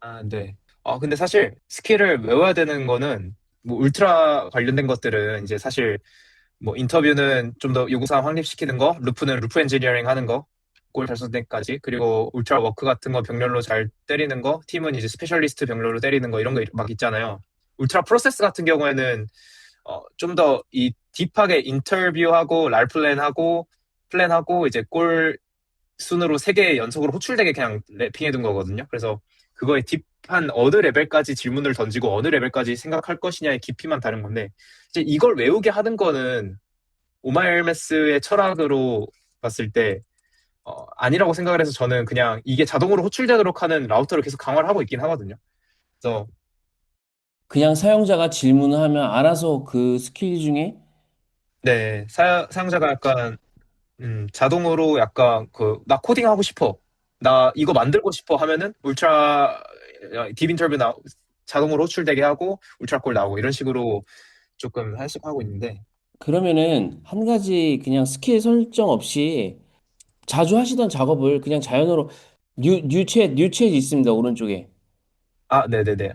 Speaker 1: 아, 네. 근데 사실 스킬을 외워야 되는 거는 뭐 울트라 관련된 것들은 이제 사실 뭐 인터뷰는 좀 더 요구사항 확립시키는 거, 루프는 루프 엔지니어링 하는 거, 골 달성 때까지, 그리고 울트라 워크 같은 거 병렬로 잘 때리는 거, 팀은 이제 스페셜리스트 병렬로 때리는 거 이런 거 막 있잖아요. 울트라 프로세스 같은 경우에는 좀 더 이 딥하게 인터뷰하고 랄 플랜하고 이제 골 순으로 세 개 연속으로 호출되게 그냥 랩핑해 둔 거거든요. 그래서 그거의 딥한 어느 레벨까지 질문을 던지고 어느 레벨까지 생각할 것이냐의 깊이만 다른 건데 이제 이걸 외우게 하는 거는 오마이얼메스의 철학으로 봤을 때 아니라고 생각을 해서 저는 그냥 이게 자동으로 호출되도록 하는 라우터를 계속 강화를 하고 있긴 하거든요. 그래서
Speaker 2: 그냥 사용자가 질문을 하면 알아서 그 스킬 중에
Speaker 1: 네, 사용자가 약간 자동으로 약간 나 코딩 하고 싶어. 나 이거 만들고 싶어 하면은 울트라 딥 인터뷰 자동으로 호출되게 하고 울트라 콜 나오고 이런 식으로 조금 하고 있는데
Speaker 2: 그러면은 한 가지 그냥 스킬 설정 없이 자주 하시던 작업을 그냥 자연으로 뉴챗 있습니다. 오른쪽에.
Speaker 1: 네네네.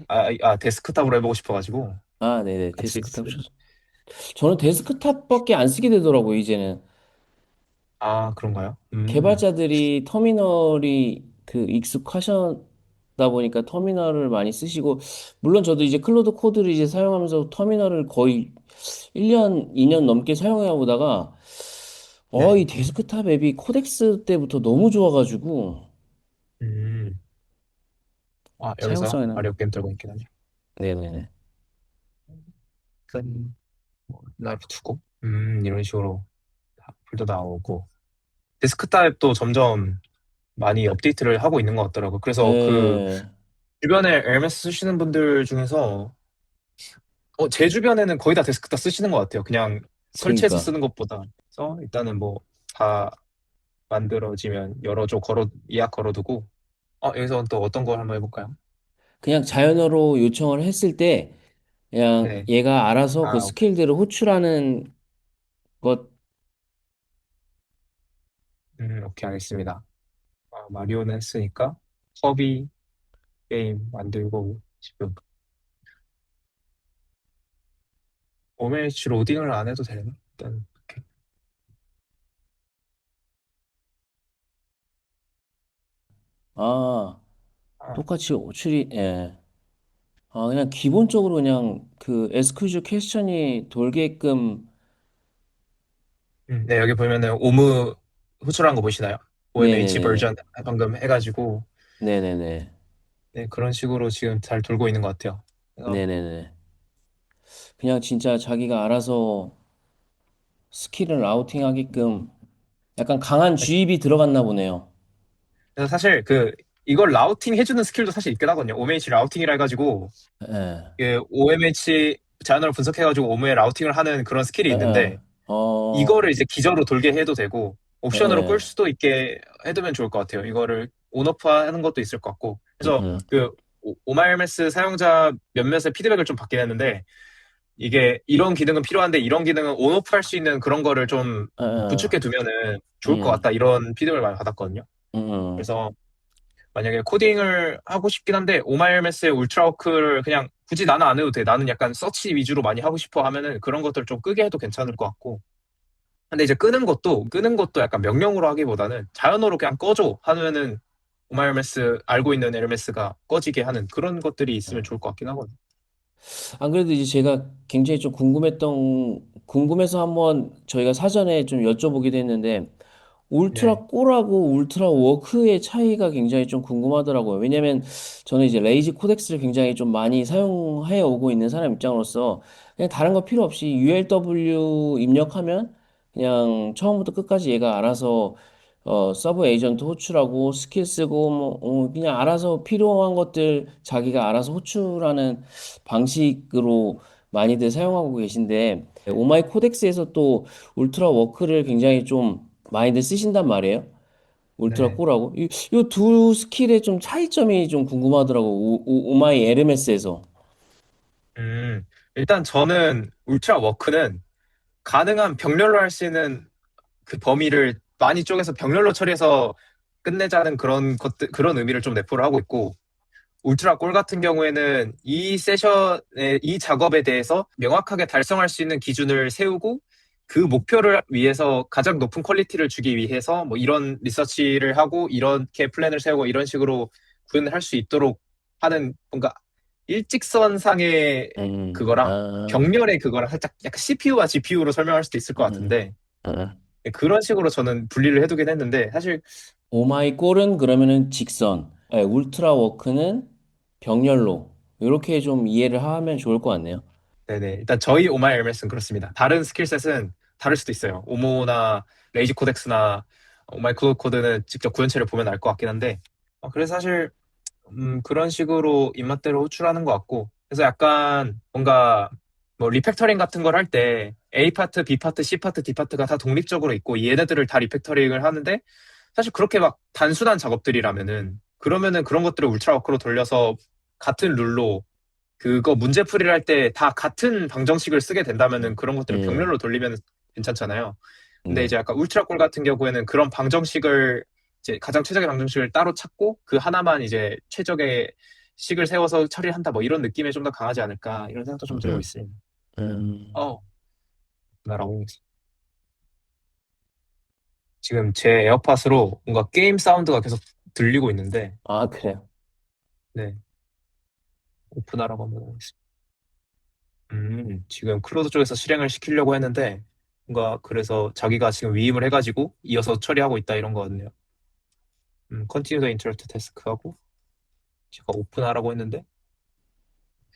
Speaker 1: 데스크탑으로 해보고 싶어가지고
Speaker 2: 아, 네네.
Speaker 1: 같이
Speaker 2: 데스크탑. 저는 데스크탑밖에 안 쓰게 되더라고요, 이제는.
Speaker 1: 그런가요?
Speaker 2: 개발자들이 터미널이 그 익숙하셨다 보니까 터미널을 많이 쓰시고, 물론 저도 이제 클로드 코드를 이제 사용하면서 터미널을 거의 1년, 2년 넘게 사용해 보다가,
Speaker 1: 네.
Speaker 2: 이 데스크탑 앱이 코덱스 때부터 너무 좋아가지고,
Speaker 1: 음. 여기서
Speaker 2: 사용성에는,
Speaker 1: 마리오 게임 들고 있긴 하죠.
Speaker 2: 네네네.
Speaker 1: 큰 라이프 투고 이런 식으로 불도 나오고 데스크탑 앱도 점점 많이 업데이트를 하고 있는 것 같더라고요. 그래서 그
Speaker 2: 예,
Speaker 1: 주변에 LMS 쓰시는 분들 중에서 제 주변에는 거의 다 데스크탑 쓰시는 것 같아요. 그냥 설치해서
Speaker 2: 그러니까.
Speaker 1: 쓰는 것보다. 그래서 일단은 뭐 다 만들어지면 여러 조 예약 걸어두고 여기서 또 어떤 걸 한번 해볼까요?
Speaker 2: 그냥 자연어로 요청을 했을 때, 그냥
Speaker 1: 네.
Speaker 2: 얘가 알아서 그
Speaker 1: 아,
Speaker 2: 스킬들을 호출하는 것,
Speaker 1: 오케이, 알겠습니다. 마리오는 했으니까 허비 게임 만들고 지금 OMH 로딩을 안 해도 되나? 일단 이렇게.
Speaker 2: 아,
Speaker 1: 아,
Speaker 2: 똑같이 호출이, 예. 그냥 기본적으로 그냥 그 SQL 퀘스천이 돌게끔,
Speaker 1: 네, 여기 보면은 오무 호출한 거 보이시나요? OMH
Speaker 2: 네네네.
Speaker 1: 버전 방금 해가지고
Speaker 2: 네네네.
Speaker 1: 네, 그런 식으로 지금 잘 돌고 있는 것 같아요. 그래서
Speaker 2: 네네네. 그냥 진짜 자기가 알아서 스킬을 라우팅하게끔 약간 강한 주입이 들어갔나 보네요.
Speaker 1: 사실 이걸 라우팅 해주는 스킬도 사실 있긴 하거든요. OMH 라우팅이라 해가지고
Speaker 2: 예.
Speaker 1: OMH 자연어를 분석해가지고 오무의 라우팅을 하는 그런 스킬이
Speaker 2: 예,
Speaker 1: 있는데
Speaker 2: 예. 어,
Speaker 1: 이거를 이제 기저로 돌게 해도 되고
Speaker 2: 예,
Speaker 1: 옵션으로 끌
Speaker 2: 예.
Speaker 1: 수도 있게 해두면 좋을 것 같아요. 이거를 온오프 하는 것도 있을 것 같고 그래서
Speaker 2: 음,
Speaker 1: 오마이얼메스 사용자 몇몇의 피드백을 좀 받긴 했는데 이게 이런 기능은 필요한데 이런 기능은 온오프 할 수 있는 그런 거를 좀
Speaker 2: 예, 예.
Speaker 1: 구축해 두면은 좋을 것
Speaker 2: 음,
Speaker 1: 같다 이런 피드백을 많이 받았거든요.
Speaker 2: 음.
Speaker 1: 그래서 만약에 코딩을 하고 싶긴 한데 오마이얼메스의 울트라워크를 그냥 굳이 나는 안 해도 돼. 나는 약간 서치 위주로 많이 하고 싶어 하면은 그런 것들 좀 끄게 해도 괜찮을 것 같고. 근데 이제 끄는 것도 약간 명령으로 하기보다는 자연어로 그냥 꺼줘 하면은 오마 에르메스 알고 있는 에르메스가 꺼지게 하는 그런 것들이 있으면
Speaker 2: 네.
Speaker 1: 좋을 것 같긴 하거든요.
Speaker 2: 안 그래도 이제 제가 굉장히 좀 궁금해서 한번 저희가 사전에 좀 여쭤보기도 했는데,
Speaker 1: 네,
Speaker 2: 울트라 꼴하고 울트라 워크의 차이가 굉장히 좀 궁금하더라고요. 왜냐면 저는 이제 레이지 코덱스를 굉장히 좀 많이 사용해 오고 있는 사람 입장으로서 그냥 다른 거 필요 없이 ULW 입력하면 그냥 처음부터 끝까지 얘가 알아서 서브 에이전트 호출하고 스킬 쓰고 뭐 그냥 알아서 필요한 것들 자기가 알아서 호출하는 방식으로 많이들 사용하고 계신데 오마이 코덱스에서 또 울트라 워크를 굉장히 좀 많이들 쓰신단 말이에요. 울트라
Speaker 1: 네.
Speaker 2: 콜하고 이 두 스킬의 좀 차이점이 좀 궁금하더라고. 오마이 에르메스에서.
Speaker 1: 일단 저는 울트라 워크는 가능한 병렬로 할 수 있는 그 범위를 많이 쪼개서 병렬로 처리해서 끝내자는 그런 것들, 그런 의미를 좀 내포를 하고 있고, 울트라 골 같은 경우에는 이 세션의 이 작업에 대해서 명확하게 달성할 수 있는 기준을 세우고 그 목표를 위해서 가장 높은 퀄리티를 주기 위해서 뭐 이런 리서치를 하고 이렇게 플랜을 세우고 이런 식으로 구현을 할 수 있도록 하는 뭔가 일직선상의 그거랑
Speaker 2: 아,
Speaker 1: 병렬의 그거랑 살짝 약간 CPU와 GPU로 설명할 수도 있을 것
Speaker 2: 음,
Speaker 1: 같은데
Speaker 2: 아.
Speaker 1: 그런 식으로 저는 분리를 해두긴 했는데 사실
Speaker 2: 오마이 꼴은 그러면은 직선, 울트라 워크는 병렬로 이렇게 좀 이해를 하면 좋을 것 같네요.
Speaker 1: 네네. 일단 저희 오마이 엘메스는 그렇습니다. 다른 스킬셋은 다를 수도 있어요. 오모나 레이지 코덱스나 오마이 클로드 코드는 직접 구현체를 보면 알 것 같긴 한데 그래서 사실 그런 식으로 입맛대로 호출하는 것 같고 그래서 약간 뭔가 뭐 리팩터링 같은 걸 할 때 A 파트, B 파트, C 파트, D 파트가 다 독립적으로 있고 얘네들을 다 리팩터링을 하는데 사실 그렇게 막 단순한 작업들이라면은 그러면은 그런 것들을 울트라워크로 돌려서 같은 룰로 그거 문제풀이를 할 때 다 같은 방정식을 쓰게 된다면은 그런 것들을
Speaker 2: 음,
Speaker 1: 병렬로 돌리면 괜찮잖아요. 근데 이제
Speaker 2: 네.
Speaker 1: 약간 울트라골 같은 경우에는 그런 방정식을 이제 가장 최적의 방정식을 따로 찾고 그 하나만 이제 최적의 식을 세워서 처리한다 뭐 이런 느낌에 좀 더 강하지 않을까 이런 생각도 좀 들고
Speaker 2: 음,
Speaker 1: 있습니다.
Speaker 2: 음.
Speaker 1: 어, 나라고 지금 제 에어팟으로 뭔가 게임 사운드가 계속 들리고 있는데
Speaker 2: 아, 그래요.
Speaker 1: 네 오픈하라고 한번 하겠습니다. 지금 클로드 쪽에서 실행을 시키려고 했는데, 뭔가 그래서 자기가 지금 위임을 해가지고 이어서 처리하고 있다 이런 거거든요. Continue the interrupt task 하고, 제가 오픈하라고 했는데,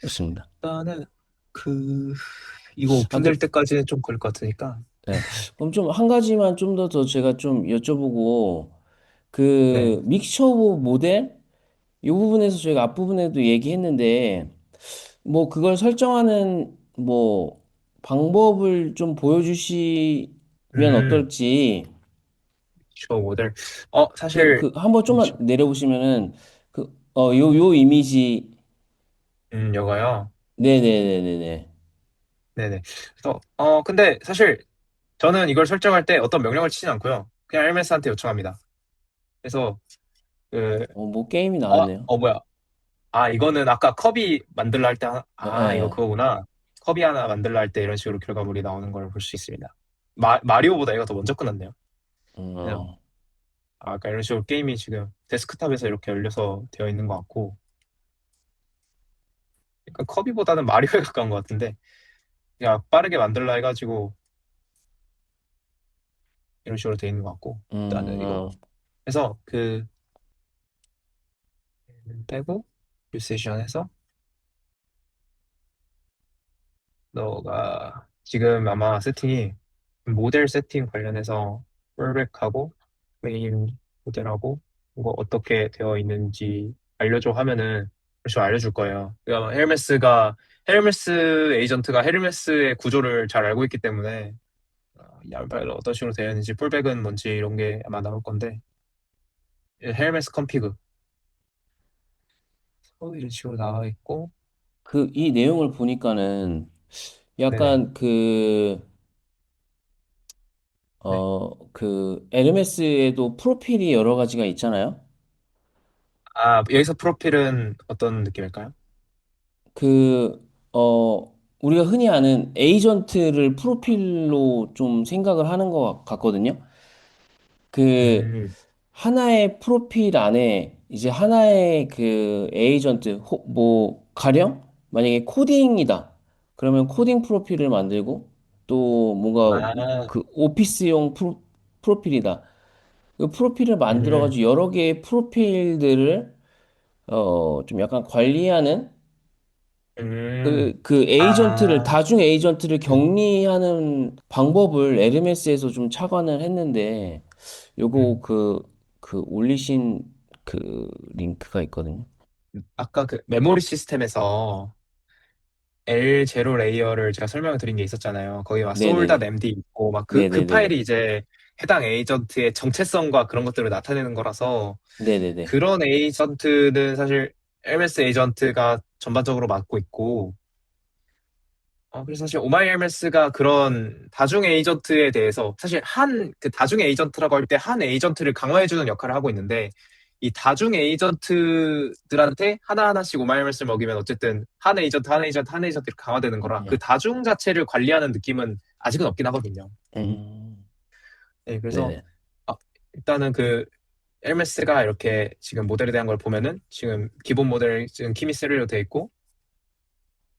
Speaker 2: 좋습니다.
Speaker 1: 일단은 그, 이거
Speaker 2: 아,
Speaker 1: 오픈될 때까지는 좀 걸릴 것 같으니까,
Speaker 2: 네. 그럼 좀 한 가지만 좀 더 제가 좀 여쭤보고
Speaker 1: 네.
Speaker 2: 그 믹스처 오브 모델 이 부분에서 저희가 앞부분에도 얘기했는데 뭐 그걸 설정하는 뭐 방법을 좀 보여주시면
Speaker 1: 음,
Speaker 2: 어떨지.
Speaker 1: 저 모델. 사실,
Speaker 2: 그 한번 좀만 내려보시면은 요 이미지.
Speaker 1: 여가요.
Speaker 2: 네네네네네.
Speaker 1: 네네. 그래서, 근데 사실 저는 이걸 설정할 때 어떤 명령을 치진 않고요. 그냥 LMS한테 요청합니다. 그래서, 그,
Speaker 2: 뭐 게임이 나왔네요.
Speaker 1: 뭐야. 이거는 아까 컵이 만들라 할 때, 이거
Speaker 2: 예.
Speaker 1: 그거구나. 컵이 하나 만들라 할 때 이런 식으로 결과물이 나오는 걸 볼 수 있습니다. 마리오보다 얘가 더 먼저 끝났네요. 그래서,
Speaker 2: 어,
Speaker 1: 아까 이런 식으로 게임이 지금 데스크탑에서 이렇게 열려서 되어 있는 것 같고, 약간 컵이보다는 마리오에 가까운 것 같은데, 그냥 빠르게 만들라 해가지고 이런 식으로 되어 있는 것 같고, 일단은 이거.
Speaker 2: 음,
Speaker 1: 그래서 빼고, 뮤세션에서 너가 지금 아마 세팅이 모델 세팅 관련해서 롤백하고 메인 모델하고 이거 어떻게 되어 있는지 알려줘 하면은 벌써 알려줄 거예요. 그러니까 헬메스 에이전트가 헬메스의 구조를 잘 알고 있기 때문에 이 알바를 어떤 식으로 되어 있는지 풀백은 뭔지 이런 게 아마 나올 건데 헬메스 컴피그 이런 식으로 나와 있고
Speaker 2: 이 내용을 보니까는
Speaker 1: 네네
Speaker 2: 약간
Speaker 1: 네.
Speaker 2: 에르메스에도 프로필이 여러 가지가 있잖아요.
Speaker 1: 여기서 프로필은 어떤 느낌일까요?
Speaker 2: 그, 우리가 흔히 아는 에이전트를 프로필로 좀 생각을 하는 것 같거든요. 그,
Speaker 1: 음,
Speaker 2: 하나의 프로필 안에 이제 하나의 그 에이전트, 뭐, 가령 만약에 코딩이다. 그러면 코딩 프로필을 만들고 또 뭔가
Speaker 1: 아,
Speaker 2: 그 오피스용 프로필이다. 그 프로필을
Speaker 1: 음,
Speaker 2: 만들어가지고 여러 개의 프로필들을 좀 약간 관리하는 그 에이전트를,
Speaker 1: 아,
Speaker 2: 다중 에이전트를 격리하는 방법을 에르메스에서 좀 착안을 했는데, 요거
Speaker 1: 음.
Speaker 2: 그 올리신 그 링크가 있거든요.
Speaker 1: 아까 그 메모리 시스템에서 L0 레이어를 제가 설명을 드린 게 있었잖아요. 거기 막
Speaker 2: 네네네.
Speaker 1: soul.md 있고 막 그
Speaker 2: 네네네네.
Speaker 1: 파일이 이제 해당 에이전트의 정체성과 그런 것들을 나타내는 거라서
Speaker 2: 네네네.
Speaker 1: 그런 에이전트는 사실 LMS 에이전트가 전반적으로 맡고 있고 그래서 사실 오마이엘메스가 그런 다중 에이전트에 대해서 사실 그 다중 에이전트라고 할 때 한 에이전트를 강화해주는 역할을 하고 있는데 이 다중 에이전트들한테 하나하나씩 오마이엘메스를 먹이면 어쨌든 한 에이전트, 한 에이전트, 한 에이전트 이렇게 강화되는 거라 그
Speaker 2: 음.
Speaker 1: 다중 자체를 관리하는 느낌은 아직은 없긴 하거든요.
Speaker 2: 음.
Speaker 1: 네, 그래서
Speaker 2: 네네.
Speaker 1: 아, 일단은 그 엘메스가 이렇게 지금 모델에 대한 걸 보면은 지금 기본 모델 지금 키미세리로 돼 있고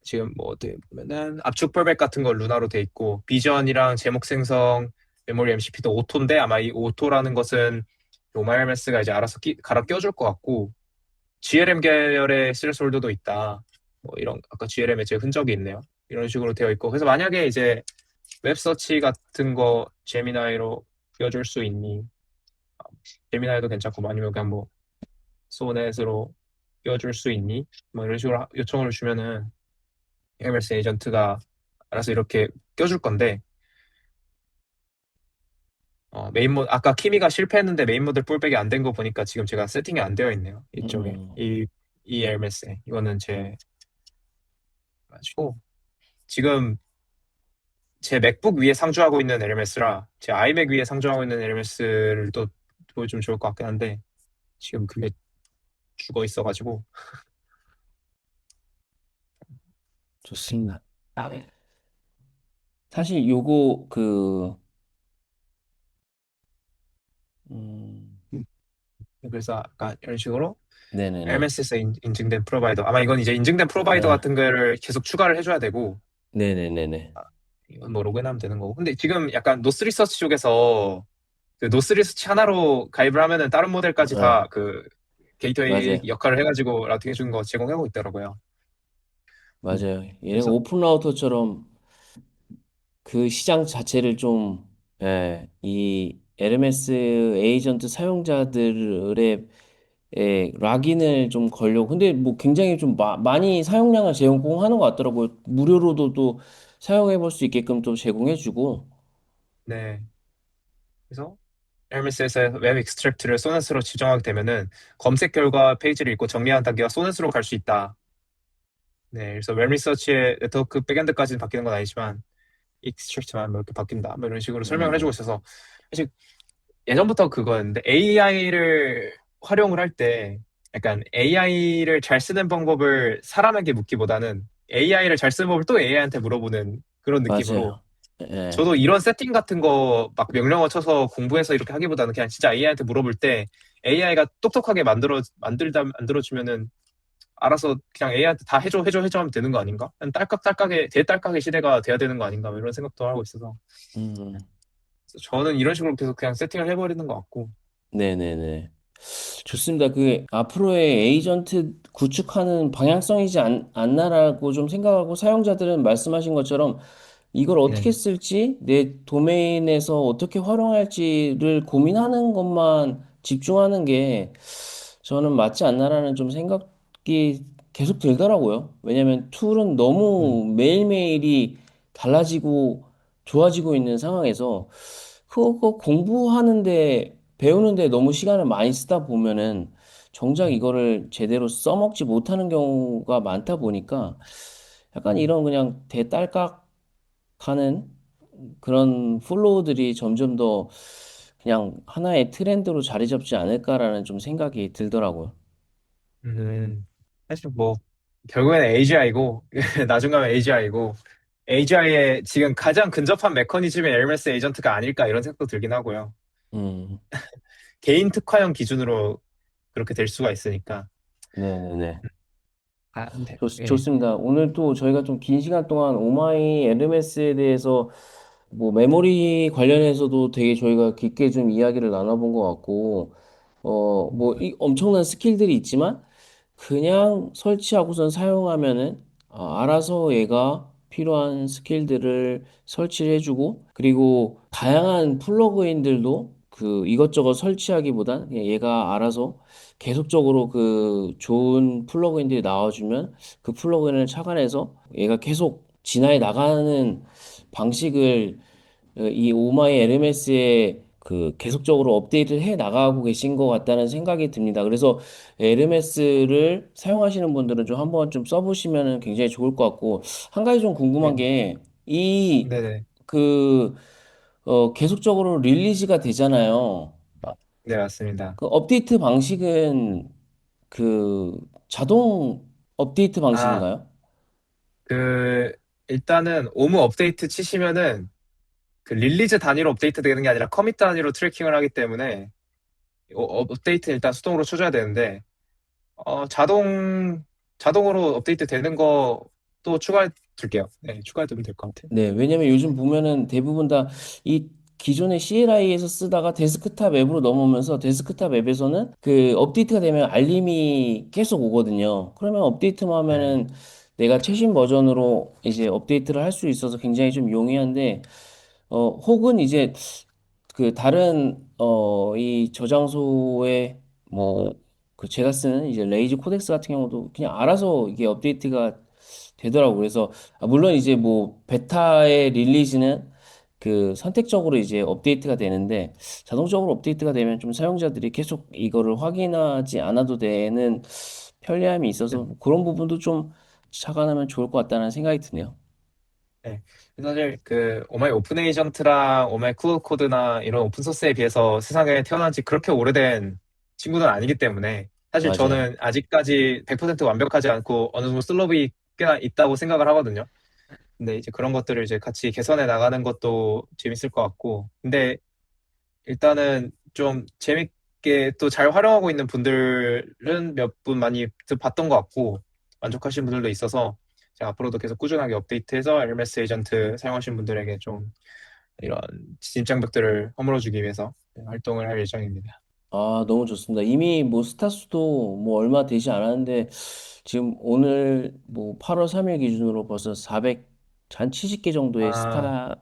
Speaker 1: 지금 뭐 어떻게 보면은 압축 폴백 같은 거 루나로 돼 있고 비전이랑 제목 생성 메모리 MCP도 오토인데 아마 이 오토라는 것은 오마이얼메스가 이제 알아서 갈아 껴줄 것 같고 GLM 계열의 스레스홀드도 있다. 뭐 이런 아까 GLM에 제 흔적이 있네요. 이런 식으로 되어 있고 그래서 만약에 이제 웹서치 같은 거 제미나이로 껴줄 수 있니? 제미나이도 괜찮고 뭐 아니면 그냥 뭐 소넷으로 껴줄 수 있니? 뭐 이런 식으로 요청을 주면은 MS 에이전트가 알아서 이렇게 껴줄 건데 메인 모드 아까 키미가 실패했는데 메인 모드 풀백이 안 된 거 보니까 지금 제가 세팅이 안 되어 있네요. 이쪽에
Speaker 2: 음.
Speaker 1: 이 LMS에 이거는 제 가지고 지금 제 맥북 위에 상주하고 있는 LMS라 제 아이맥 위에 상주하고 있는 LMS를 또 보여주면 좋을 것 같긴 한데 지금 그게 죽어 있어가지고
Speaker 2: 좋습니다. 아, 네. 사실 요거 음,
Speaker 1: 그래서 아까 이런 식으로
Speaker 2: 네네네.
Speaker 1: LMS에서 인증된 프로바이더 아마 이건 이제 인증된 프로바이더
Speaker 2: 아,
Speaker 1: 같은 거를 계속 추가를 해줘야 되고
Speaker 2: 네네네네.
Speaker 1: 이건 뭐 로그인하면 되는 거고. 근데 지금 약간 노스 리서치 쪽에서 그 노스 리서치 하나로 가입을 하면은 다른 모델까지
Speaker 2: 아,
Speaker 1: 다 그 게이트웨이
Speaker 2: 맞아요.
Speaker 1: 역할을 해가지고 라우팅 해주는 거 제공하고 있더라고요.
Speaker 2: 맞아요. 얘네가
Speaker 1: 그래서
Speaker 2: 오픈 라우터처럼 그 시장 자체를 좀, 예, 이 LMS 에이전트 사용자들의 락인을 좀 걸려고. 근데 뭐 굉장히 좀 많이 사용량을 제공하는 것 같더라고요. 무료로도 또 사용해 볼 수 있게끔 또 제공해주고.
Speaker 1: 네. 그래서 LMS에서 웹 익스트랙트를 소넷으로 지정하게 되면은 검색 결과 페이지를 읽고 정리한 단계가 소넷으로 갈 수 있다. 네. 그래서 웹 리서치의 네트워크 백엔드까지는 바뀌는 건 아니지만 익스트랙트만 뭐 이렇게 바뀐다. 뭐 이런 식으로 설명을 해주고
Speaker 2: 음,
Speaker 1: 있어서 사실 예전부터 그거였는데 AI를 활용을 할 때 약간 AI를 잘 쓰는 방법을 사람에게 묻기보다는 AI를 잘 쓰는 법을 또 AI한테 물어보는 그런 느낌으로
Speaker 2: 맞아요. 예,
Speaker 1: 저도 이런 세팅 같은 거 막 명령어 쳐서 공부해서 이렇게 하기보다는 그냥 진짜 AI한테 물어볼 때 AI가 똑똑하게 만들어주면은 알아서 그냥 AI한테 다 해줘 하면 되는 거 아닌가? 그냥 딸깍딸깍의 대딸깍의 시대가 돼야 되는 거 아닌가? 뭐 이런 생각도 하고 있어서
Speaker 2: 음,
Speaker 1: 그래서 저는 이런 식으로 계속 그냥 세팅을 해버리는 것 같고
Speaker 2: 네네네. 좋습니다. 그 앞으로의 에이전트 구축하는 방향성이지 않나라고 좀 생각하고 사용자들은 말씀하신 것처럼 이걸 어떻게
Speaker 1: 네.
Speaker 2: 쓸지, 내 도메인에서 어떻게 활용할지를 고민하는 것만 집중하는 게 저는 맞지 않나라는 좀 생각이 계속 들더라고요. 왜냐면 툴은
Speaker 1: 음,
Speaker 2: 너무 매일매일이 달라지고 좋아지고 있는 상황에서 그거 공부하는데, 배우는데 너무 시간을 많이 쓰다 보면은 정작
Speaker 1: 음,
Speaker 2: 이거를 제대로 써먹지 못하는 경우가 많다 보니까 약간
Speaker 1: 음,
Speaker 2: 이런 그냥 대딸깍 하는 그런 플로우들이 점점 더 그냥 하나의 트렌드로 자리 잡지 않을까라는 좀 생각이 들더라고요.
Speaker 1: 사실 뭐 결국에는 AGI고 나중 가면 AGI고 AGI의 지금 가장 근접한 메커니즘의 에르메스 에이전트가 아닐까 이런 생각도 들긴 하고요.
Speaker 2: 음,
Speaker 1: 개인 특화형 기준으로 그렇게 될 수가 있으니까.
Speaker 2: 네네네.
Speaker 1: 아, 네. 예.
Speaker 2: 좋습니다. 오늘 또 저희가 좀 긴 시간 동안 오마이 LMS에 대해서 뭐 메모리 관련해서도 되게 저희가 깊게 좀 이야기를 나눠본 것 같고, 뭐 이 엄청난 스킬들이 있지만 그냥 설치하고선 사용하면은 알아서 얘가 필요한 스킬들을 설치를 해주고 그리고 다양한 플러그인들도 그 이것저것 설치하기보단 그냥 얘가 알아서 계속적으로 그 좋은 플러그인들이 나와주면 그 플러그인을 착안해서 얘가 계속 진화해 나가는 방식을 이 오마이 LMS에 그 계속적으로 업데이트를 해 나가고 계신 것 같다는 생각이 듭니다. 그래서 LMS를 사용하시는 분들은 좀 한번 좀 써보시면 굉장히 좋을 것 같고 한 가지 좀 궁금한
Speaker 1: 네.
Speaker 2: 게 이
Speaker 1: 네네.
Speaker 2: 그 계속적으로 릴리즈가 되잖아요.
Speaker 1: 네, 맞습니다.
Speaker 2: 그 업데이트 방식은 그 자동 업데이트
Speaker 1: 아,
Speaker 2: 방식인가요?
Speaker 1: 그, 일단은 오무 업데이트 치시면은 그 릴리즈 단위로 업데이트 되는 게 아니라 커밋 단위로 트래킹을 하기 때문에 업데이트 일단 수동으로 쳐줘야 되는데, 자동으로 업데이트 되는 거또 추가해 둘게요. 네, 추가해 두면 될 것 같아요.
Speaker 2: 네, 왜냐면 요즘 보면은 대부분 다 이 기존의 CLI에서 쓰다가 데스크탑 앱으로 넘어오면서 데스크탑 앱에서는 그 업데이트가 되면 알림이 계속 오거든요. 그러면 업데이트만
Speaker 1: 네.
Speaker 2: 하면은 내가 최신 버전으로 이제 업데이트를 할 수 있어서 굉장히 좀 용이한데, 혹은 이제 그 다른 이 저장소에 뭐 그 제가 쓰는 이제 레이지 코덱스 같은 경우도 그냥 알아서 이게 업데이트가 되더라고요. 그래서 물론 이제 뭐 베타의 릴리즈는 그 선택적으로 이제 업데이트가 되는데 자동적으로 업데이트가 되면 좀 사용자들이 계속 이거를 확인하지 않아도 되는 편리함이 있어서
Speaker 1: 네.
Speaker 2: 뭐 그런 부분도 좀 착안하면 좋을 것 같다는 생각이 드네요.
Speaker 1: 네. 사실 그 오마이 오픈 에이전트랑 오마이 클로ud 코드나 이런 오픈 소스에 비해서 세상에 태어난 지 그렇게 오래된 친구는 아니기 때문에 사실
Speaker 2: 맞아요.
Speaker 1: 저는 아직까지 100% 완벽하지 않고 어느 정도 슬로비 꽤나 있다고 생각을 하거든요. 근데 이제 그런 것들을 이제 같이 개선해 나가는 것도 재밌을 것 같고. 근데 일단은 좀 재밌게 또 잘 활용하고 있는 분들은 몇 분 많이 봤던 것 같고 만족하시는 분들도 있어서 제가 앞으로도 계속 꾸준하게 업데이트해서 LMS 에이전트 사용하시는 분들에게 좀 이런 진입장벽들을 허물어주기 위해서 활동을 할 예정입니다.
Speaker 2: 아, 너무 좋습니다. 이미 뭐 스타수도 뭐 얼마 되지 않았는데 지금 오늘 뭐 8월 3일 기준으로 벌써 400, 한 70개 정도의
Speaker 1: 아,
Speaker 2: 스타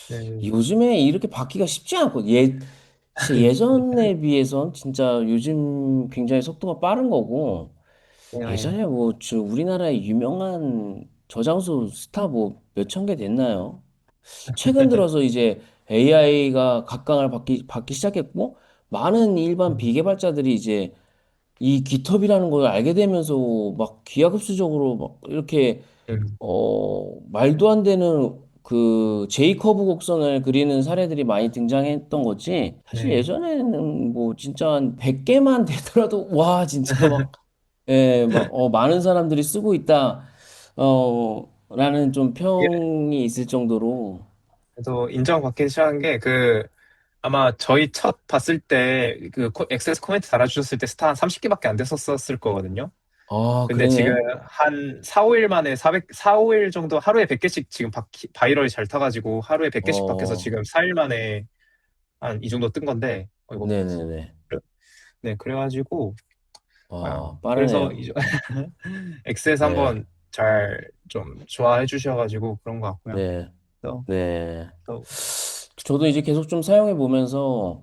Speaker 1: 네.
Speaker 2: 요즘에 이렇게 받기가 쉽지 않고 진짜 예전에 비해선 진짜 요즘 굉장히 속도가 빠른 거고
Speaker 1: 네.
Speaker 2: 예전에 뭐 우리나라의 유명한 저장소 스타 뭐 몇천 개 됐나요? 최근 들어서 이제 AI가 각광을 받기 시작했고, 많은 일반 비개발자들이 이제 이 GitHub이라는 걸 알게 되면서 막 기하급수적으로 막 이렇게, 말도 안 되는 그 제이커브 곡선을 그리는 사례들이 많이 등장했던 거지. 사실
Speaker 1: 네.
Speaker 2: 예전에는 뭐 진짜 한 100개만 되더라도, 와, 진짜 막, 예, 막, 많은 사람들이 쓰고 있다, 라는 좀 평이 있을 정도로,
Speaker 1: 그래도 인정받기 시작한 게 아마 저희 첫 봤을 때 엑세스 코멘트 달아주셨을 때 스타 한 30개밖에 안 됐었을 거거든요.
Speaker 2: 아,
Speaker 1: 근데 지금
Speaker 2: 그러네.
Speaker 1: 한 4, 5일 만에 4, 5일 정도 하루에 100개씩 지금 바이럴이 잘 타가지고 하루에 100개씩 밖에서
Speaker 2: 어,
Speaker 1: 지금 4일 만에 한 이 정도 뜬 건데, 이거
Speaker 2: 네네네.
Speaker 1: 네, 그래가지고 그래서
Speaker 2: 빠르네요.
Speaker 1: 엑세스
Speaker 2: 네,
Speaker 1: 한번 잘 좀 좋아해 주셔가지고 그런 것 같고요.
Speaker 2: 네,
Speaker 1: 또,
Speaker 2: 네.
Speaker 1: 또,
Speaker 2: 저도 이제 계속 좀 사용해 보면서,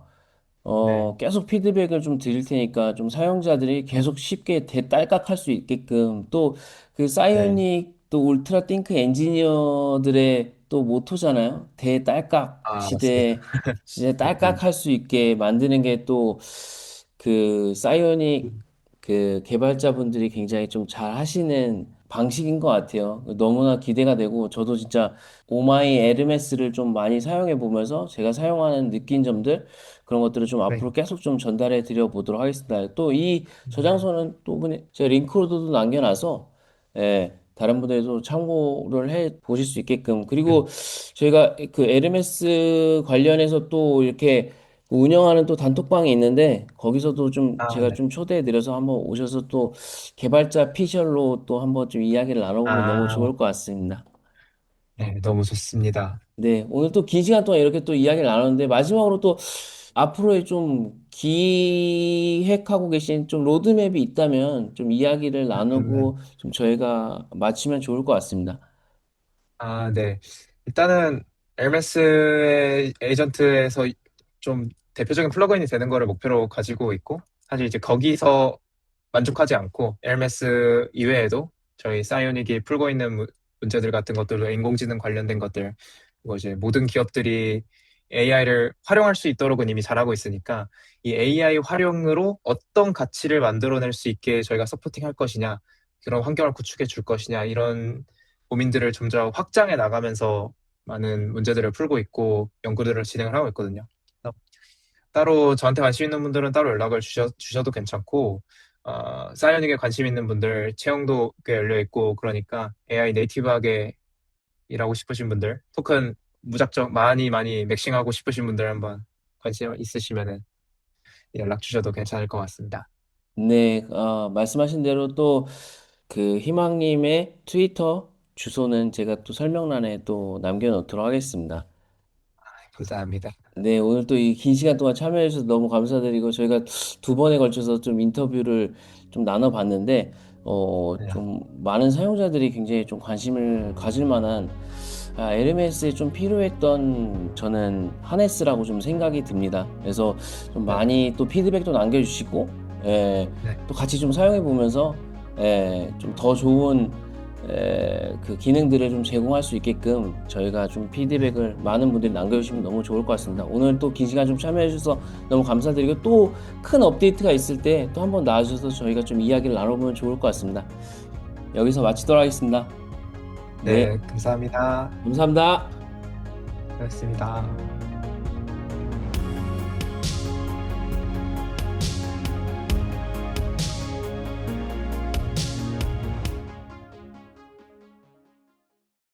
Speaker 1: 네,
Speaker 2: 계속 피드백을 좀 드릴 테니까 좀 사용자들이 계속 쉽게 대딸깍할 수 있게끔 또 그
Speaker 1: 네,
Speaker 2: 사이오닉 또 울트라 띵크 엔지니어들의 또 모토잖아요. 대딸깍
Speaker 1: 맞습니다.
Speaker 2: 시대에 진짜 딸깍할 수 있게 만드는 게 또 그 사이오닉 그 개발자분들이 굉장히 좀 잘 하시는 방식인 것 같아요. 너무나 기대가 되고 저도 진짜 오마이 에르메스를 좀 많이 사용해 보면서 제가 사용하는 느낀 점들 그런 것들을 좀
Speaker 1: 네,
Speaker 2: 앞으로 계속 좀 전달해 드려 보도록 하겠습니다. 또 이
Speaker 1: 음,
Speaker 2: 저장소는 또 그냥 제가 링크로도 남겨놔서 다른 분들도 참고를 해 보실 수 있게끔 그리고 저희가 그 에르메스 관련해서 또 이렇게 운영하는 또 단톡방이 있는데 거기서도 좀
Speaker 1: 아,
Speaker 2: 제가
Speaker 1: 네.
Speaker 2: 좀 초대해 드려서 한번 오셔서 또 개발자 피셜로 또 한번 좀 이야기를 나눠보면 너무
Speaker 1: 아,
Speaker 2: 좋을 것 같습니다.
Speaker 1: 네, 너무 좋습니다.
Speaker 2: 네, 오늘 또 긴 시간 동안 이렇게 또 이야기를 나눴는데 마지막으로 또 앞으로의 좀 기획하고 계신 좀 로드맵이 있다면 좀 이야기를
Speaker 1: 네.
Speaker 2: 나누고 좀 저희가 마치면 좋을 것 같습니다.
Speaker 1: 아, 네. 일단은 에르메스 에이전트에서 좀 대표적인 플러그인이 되는 거를 목표로 가지고 있고, 사실 이제 거기서 만족하지 않고 에르메스 이외에도 저희 사이오닉이 풀고 있는 문제들 같은 것들도 인공지능 관련된 것들, 그리고 이제 모든 기업들이 AI를 활용할 수 있도록은 이미 잘하고 있으니까 이 AI 활용으로 어떤 가치를 만들어낼 수 있게 저희가 서포팅할 것이냐, 그런 환경을 구축해 줄 것이냐, 이런 고민들을 점점 확장해 나가면서 많은 문제들을 풀고 있고 연구들을 진행을 하고 있거든요. 그래서 따로 저한테 관심 있는 분들은 따로 연락을 주셔도 괜찮고, 사이오닉에 관심 있는 분들 채용도 꽤 열려 있고 그러니까 AI 네이티브하게 일하고 싶으신 분들, 토큰 무작정 많이 많이 맥싱하고 싶으신 분들 한번 관심 있으시면은 연락 주셔도 괜찮을 것 같습니다.
Speaker 2: 네, 말씀하신 대로 또 그 희망님의 트위터 주소는 제가 또 설명란에 또 남겨놓도록 하겠습니다.
Speaker 1: 감사합니다.
Speaker 2: 네, 오늘 또 이 긴 시간 동안 참여해 주셔서 너무 감사드리고 저희가 두 번에 걸쳐서 좀 인터뷰를 좀 나눠봤는데
Speaker 1: 네,
Speaker 2: 좀 많은 사용자들이 굉장히 좀 관심을 가질 만한 LMS에 좀 필요했던 저는 하네스라고 좀 생각이 듭니다. 그래서 좀
Speaker 1: 네,
Speaker 2: 많이 또 피드백도 남겨주시고 예,
Speaker 1: 네,
Speaker 2: 또 같이 좀 사용해 보면서 좀 더 좋은 그 기능들을 좀 제공할 수 있게끔 저희가 좀
Speaker 1: 네,
Speaker 2: 피드백을 많은 분들이 남겨주시면 너무 좋을 것 같습니다. 오늘 또 긴 시간 좀 참여해 주셔서 너무 감사드리고 또 큰 업데이트가 있을 때 또 한번 나와주셔서 저희가 좀 이야기를 나눠보면 좋을 것 같습니다. 여기서 마치도록 하겠습니다. 네,
Speaker 1: 네, 감사합니다.
Speaker 2: 감사합니다.
Speaker 1: 고맙습니다.